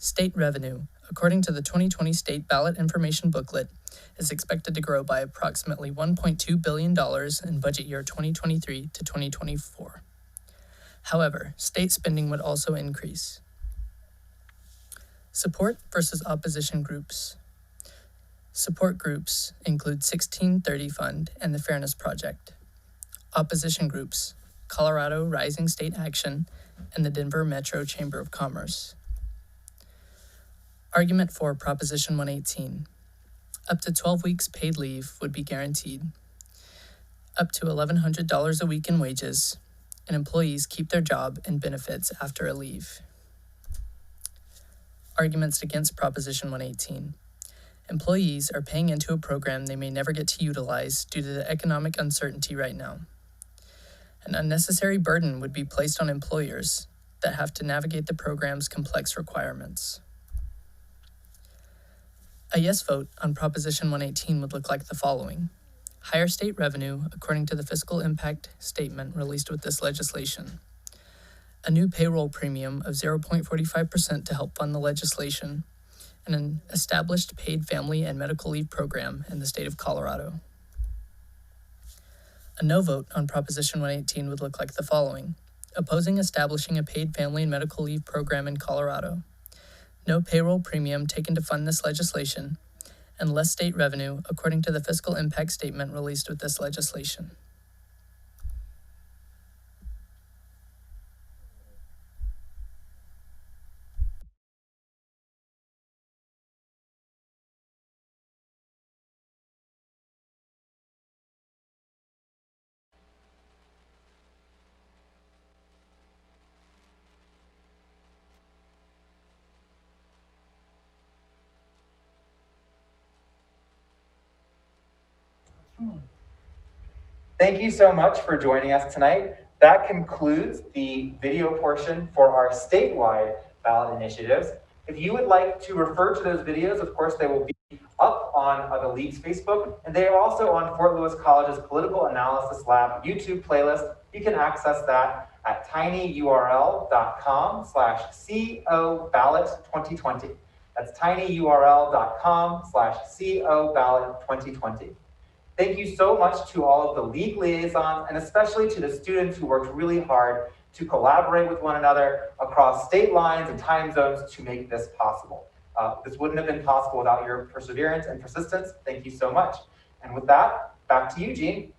State revenue, according to the 2020 State Ballot Information Booklet, is expected to grow by approximately $1.2 billion in budget year 2023 to 2024. However, state spending would also increase. Support versus opposition groups. Support groups include 1630 Fund and the Fairness Project. Opposition groups, Colorado Rising State Action and the Denver Metro Chamber of Commerce. Argument for Proposition 118. Up to 12 weeks paid leave would be guaranteed. Up to $1,100 a week in wages, and employees keep their job and benefits after a leave. Arguments against Proposition 118. Employees are paying into a program they may never get to utilize due to the economic uncertainty right now. An unnecessary burden would be placed on employers that have to navigate the program's complex requirements. A yes vote on Proposition 118 would look like the following. Higher state revenue according to the fiscal impact statement released with this legislation. A new payroll premium of 0.45% to help fund the legislation, and an established paid family and medical leave program in the state of Colorado. A no vote on Proposition 118 would look like the following. Opposing establishing a paid family and medical leave program in Colorado. No payroll premium taken to fund this legislation, and less state revenue, according to the fiscal impact statement released with this legislation. Thank you so much for joining us tonight. That concludes the video portion for our statewide ballot initiatives. If you would like to refer to those videos, of course, they will be up on the League's Facebook, and they are also on Fort Lewis College's Political Analysis Lab YouTube playlist. You can access that at tinyurl.com/coballot2020. That's tinyurl.com/coballot2020. Thank you so much to all of the League liaisons, and especially to the students who worked really hard to collaborate with one another across state lines and time zones to make this possible. This wouldn't have been possible without your perseverance and persistence. Thank you so much. And with that, back to you, Jean.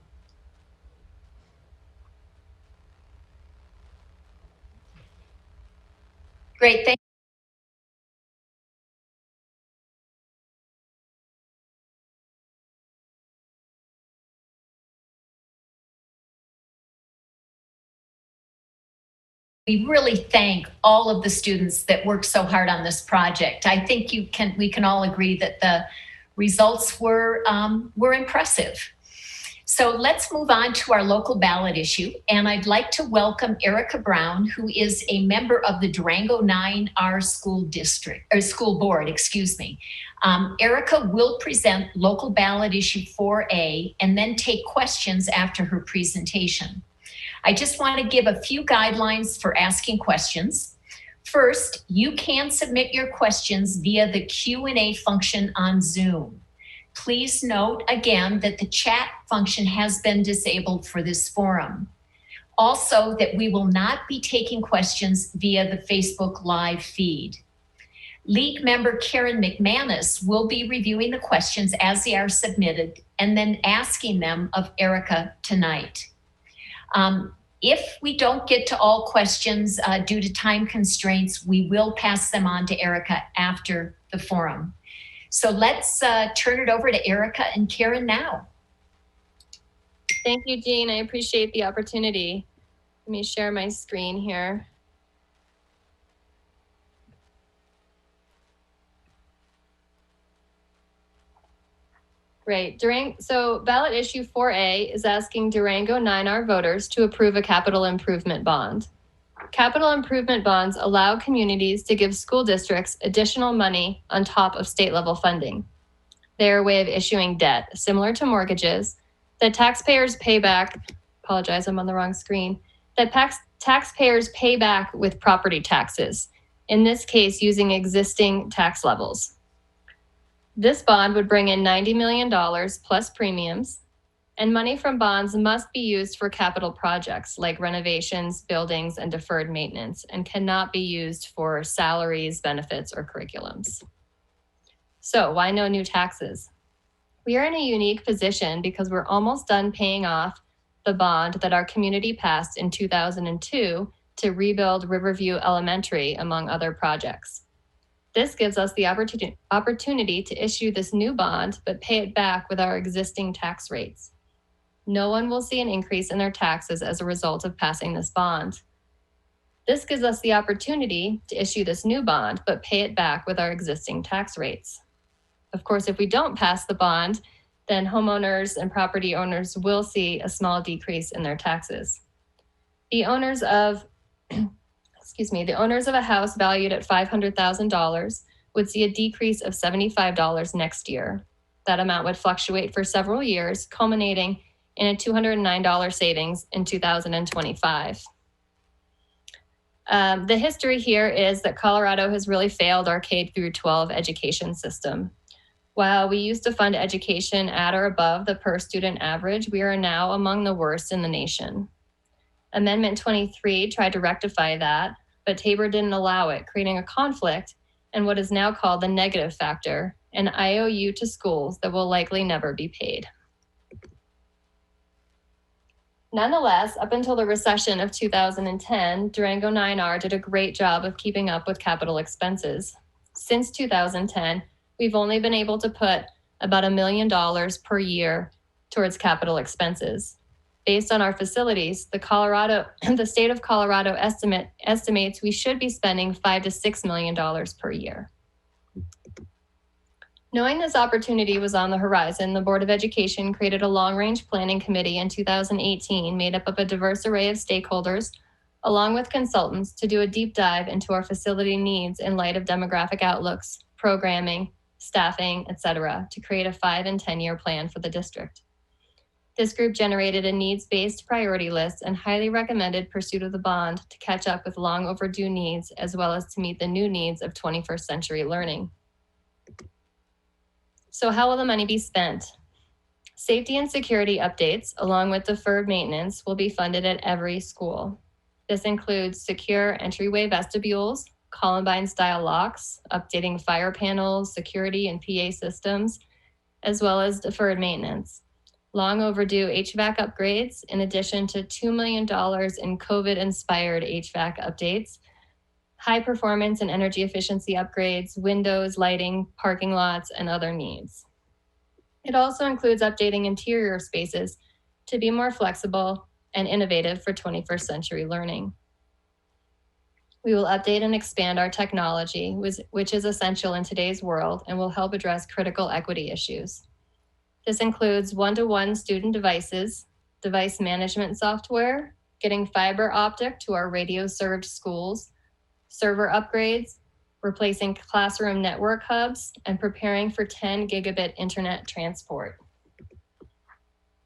Great, thank We really thank all of the students that worked so hard on this project. I think we can all agree that the results were impressive. So let's move on to our local ballot issue. And I'd like to welcome Erika Brown, who is a member of the Durango 9R school board, excuse me. Erika will present local ballot issue 4A and then take questions after her presentation. I just want to give a few guidelines for asking questions. First, you can submit your questions via the Q&A function on Zoom. Please note again that the chat function has been disabled for this forum. Also, that we will not be taking questions via the Facebook Live feed. League member Karen McManus will be reviewing the questions as they are submitted and then asking them of Erika tonight. If we don't get to all questions due to time constraints, we will pass them on to Erika after the forum. So let's turn it over to Erika and Karen now. Thank you, Jean. I appreciate the opportunity. Let me share my screen here. Great. So ballot issue 4A is asking Durango 9R voters to approve a capital improvement bond. Capital improvement bonds allow communities to give school districts additional money on top of state level funding. They're a way of issuing debt, similar to mortgages, that taxpayers pay back, apologize, I'm on the wrong screen, that taxpayers pay back with property taxes, in this case using existing tax levels. This bond would bring in $90 million plus premiums, and money from bonds must be used for capital projects like renovations, buildings, and deferred maintenance, and cannot be used for salaries, benefits, or curriculums. So why no new taxes? We are in a unique position because we're almost done paying off the bond that our community passed in 2002 to rebuild Riverview Elementary, among other projects. This gives us the opportunity to issue this new bond, but pay it back with our existing tax rates. No one will see an increase in their taxes as a result of passing this bond. This gives us the opportunity to issue this new bond, but pay it back with our existing tax rates. Of course, if we don't pass the bond, then homeowners and property owners will see a small decrease in their taxes. The owners of the owners of a house valued at $500,000 would see a decrease of $75 next year. That amount would fluctuate for several years, culminating in a $209 savings in 2025. The history here is that Colorado has really failed our K through 12 education system. While we used to fund education at or above the per student average, we are now among the worst in the nation. Amendment 23 tried to rectify that, but Tabor didn't allow it, creating a conflict and what is now called the negative factor an IOU to schools that will likely never be paid. Nonetheless, up until the recession of 2010, Durango 9R did a great job of keeping up with capital expenses. Since 2010, we've only been able to put about $1 million per year towards capital expenses. Based on our facilities, the state of Colorado estimates we should be spending $5 to $6 million per year. Knowing this opportunity was on the horizon, the Board of Education created a long-range planning committee in 2018 made up of a diverse array of stakeholders, along with consultants, to do a deep dive into our facility needs in light of demographic outlooks, programming, staffing, etc., to create a 5 and 10-year plan for the district. This group generated a needs-based priority list and highly recommended pursuit of the bond to catch up with long overdue needs, as well as to meet the new needs of 21st century learning. So how will the money be spent? Safety and security updates, along with deferred maintenance, will be funded at every school. This includes secure entryway vestibules, Columbine-style locks, updating fire panels, security and PA systems, as well as deferred maintenance. Long overdue HVAC upgrades, in addition to $2 million in COVID-inspired HVAC updates, high performance and energy efficiency upgrades, windows, lighting, parking lots, and other needs. It also includes updating interior spaces to be more flexible and innovative for 21st century learning. We will update and expand our technology, which is essential in today's world and will help address critical equity issues. This includes one-to-one student devices, device management software, getting fiber optic to our radio-served schools, server upgrades, replacing classroom network hubs, and preparing for 10 gigabit internet transport.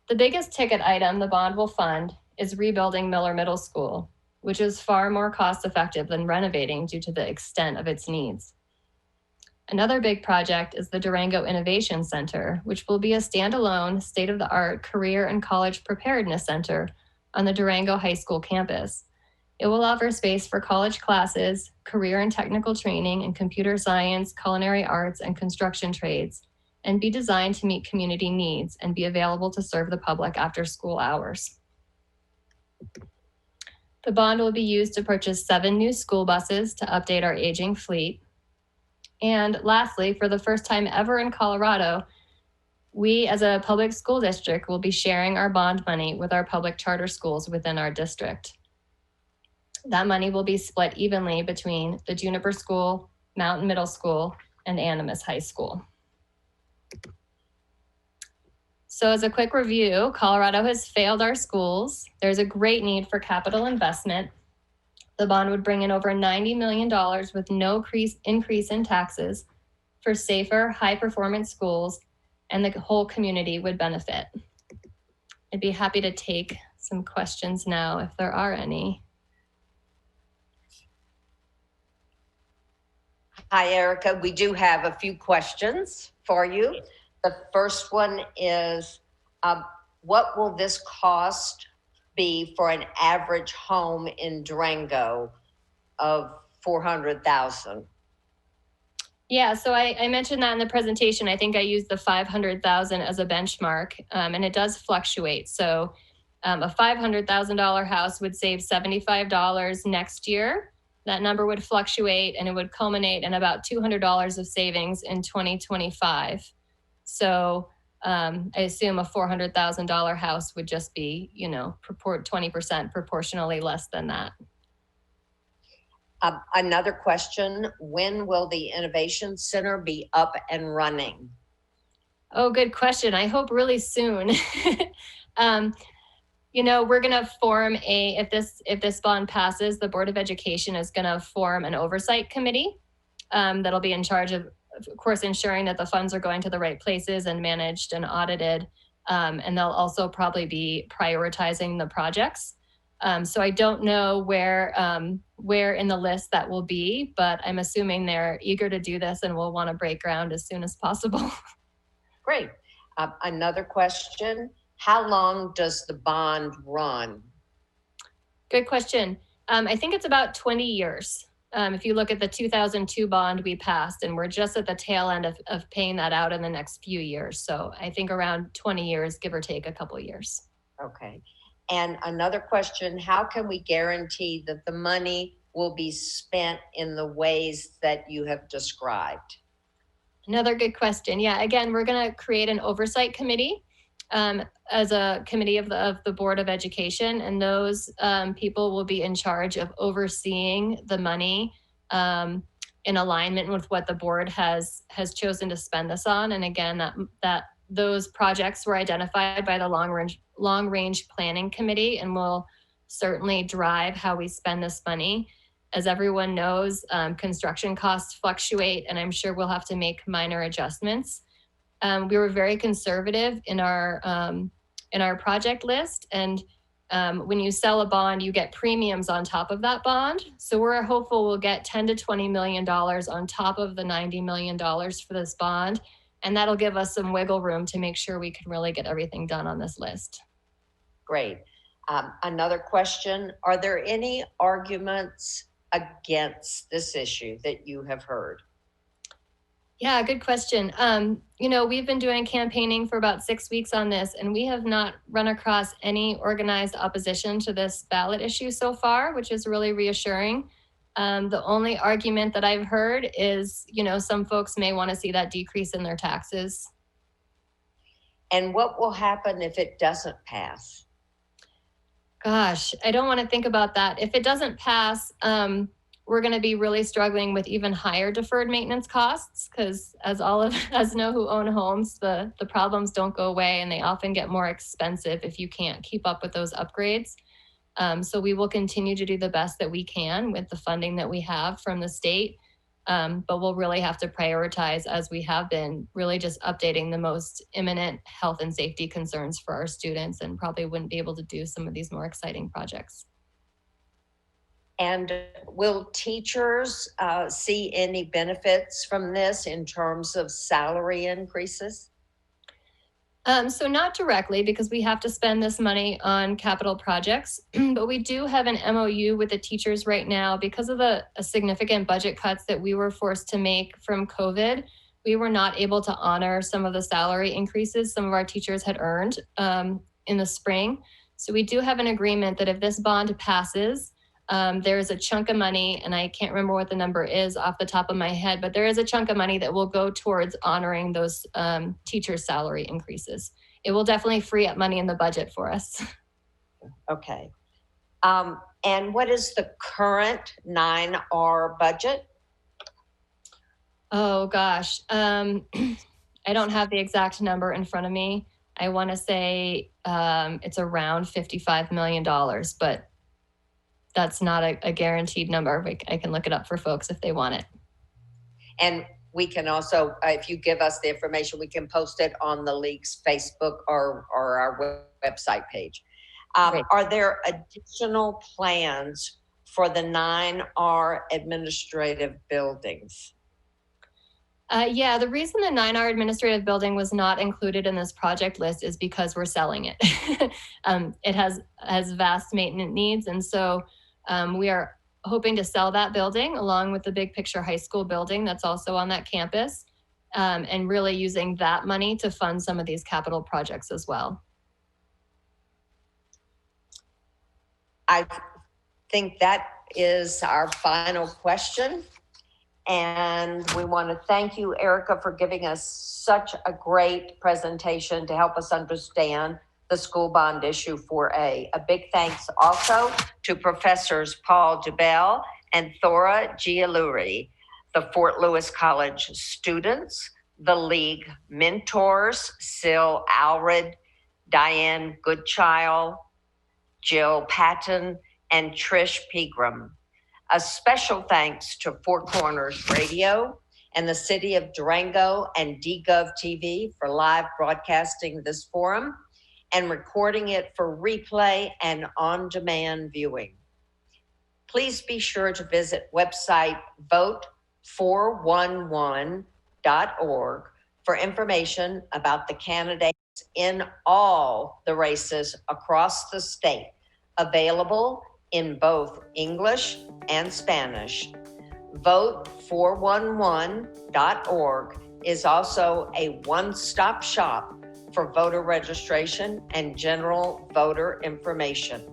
The biggest ticket item the bond will fund is rebuilding Miller Middle School, which is far more cost-effective than renovating due to the extent of its needs. Another big project is the Durango Innovation Center, which will be a standalone, state-of-the-art career and college preparedness center on the Durango High School campus. It will offer space for college classes, career and technical training in computer science, culinary arts, and construction trades, and be designed to meet community needs and be available to serve the public after school hours. The bond will be used to purchase 7 new school buses to update our aging fleet. And lastly, for the first time ever in Colorado, we as a public school district will be sharing our bond money with our public charter schools within our district. That money will be split evenly between the Juniper School, Mountain Middle School, and Animas High School. So as a quick review, Colorado has failed our schools. There's a great need for capital investment. The bond would bring in over $90 million with no increase in taxes for safer, high-performance schools, and the whole community would benefit. I'd be happy to take some questions now if there are any. Hi, Erika. We do have a few questions for you. The first one is, what will this cost be for an average home in Durango of $400,000? Yeah, so I mentioned that in the presentation. I think I used the $500,000 as a benchmark, and it does fluctuate. So a $500,000 house would save $75 next year. That number would fluctuate, and it would culminate in about $200 of savings in 2025. So I assume a $400,000 house would just be, 20% proportionally less than that. Another question, when will the Innovation Center be up and running? Oh, good question. I hope really soon. We're going to form if this bond passes, the Board of Education is going to form an oversight committee that'll be in charge of course, ensuring that the funds are going to the right places and managed and audited. And they'll also probably be prioritizing the projects. So I don't know where in the list that will be, but I'm assuming they're eager to do this and will want to break ground as soon as possible. Great. Another question. How long does the bond run? Good question. I think it's about 20 years. if you look at the 2002 bond we passed, and we're just at the tail end of paying that out in the next few years. So I think around 20 years, give or take a couple years. Okay. And another question, how can we guarantee that the money will be spent in the ways that you have described? Another good question. Yeah, again, we're going to create an oversight committee as a committee of the Board of Education, and those people will be in charge of overseeing the money in alignment with what the board has chosen to spend this on. And again, that those projects were identified by the long range planning committee and will certainly drive how we spend this money. As everyone knows, construction costs fluctuate, and I'm sure we'll have to make minor adjustments. We were very conservative in our project list, and when you sell a bond, you get premiums on top of that bond. So we're hopeful we'll get $10 to $20 million on top of the $90 million for this bond, and that'll give us some wiggle room to make sure we can really get everything done on this list. Great. Another question, are there any arguments against this issue that you have heard? Yeah, good question. We've been doing campaigning for about 6 weeks on this, and we have not run across any organized opposition to this ballot issue so far, which is really reassuring. The only argument that I've heard is, some folks may want to see that decrease in their taxes. And what will happen if it doesn't pass? Gosh, I don't want to think about that. If it doesn't pass, we're going to be really struggling with even higher deferred maintenance costs, because as all of us know who own homes, the problems don't go away, and they often get more expensive if you can't keep up with those upgrades. So we will continue to do the best that we can with the funding that we have from the state. But we'll really have to prioritize, as we have been, really just updating the most imminent health and safety concerns for our students, and probably wouldn't be able to do some of these more exciting projects. And will teachers see any benefits from this in terms of salary increases? So not directly, because we have to spend this money on capital projects, but we do have an MOU with the teachers right now because of the significant budget cuts that we were forced to make from COVID. We were not able to honor some of the salary increases some of our teachers had earned in the spring. So we do have an agreement that if this bond passes, there is a chunk of money, and I can't remember what the number is off the top of my head, but there is a chunk of money that will go towards honoring those teachers' salary increases. It will definitely free up money in the budget for us. Okay. And what is the current 9R budget? Oh gosh, I don't have the exact number in front of me. I want to say it's around $55 million, but that's not a guaranteed number. I can look it up for folks if they want it. And we can also, if you give us the information, we can post it on the league's Facebook or our website page. Are there additional plans for the 9R administrative buildings? Yeah, the reason the 9R administrative building was not included in this project list is because we're selling it. It has vast maintenance needs, and so we are hoping to sell that building along with the Big Picture High School building that's also on that campus, and really using that money to fund some of these capital projects as well. I think that is our final question. And we want to thank you, Erika, for giving us such a great presentation to help us understand the school bond issue 4A. A big thanks also to Professors Paul DeBell and Thora Giallouri, the Fort Lewis College students, the League mentors, Sil Alred, Diane Goodchild, Jill Patton, and Trish Pegram. A special thanks to Four Corners Radio and the City of Durango and DGov TV for live broadcasting this forum and recording it for replay and on-demand viewing. Please be sure to visit website vote411.org for information about the candidates in all the races across the state, available in both English and Spanish. Vote411.org is also a one-stop shop for voter registration and general voter information.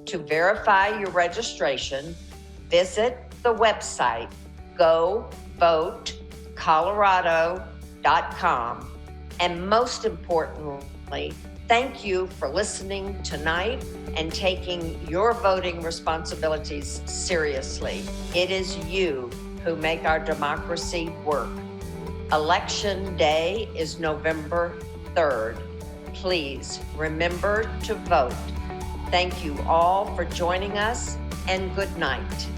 To verify your registration, visit the website govotecolorado.com. And most importantly, thank you for listening tonight and taking your voting responsibilities seriously. It is you who make our democracy work. Election Day is November 3rd. Please remember to vote. Thank you all for joining us, and good night.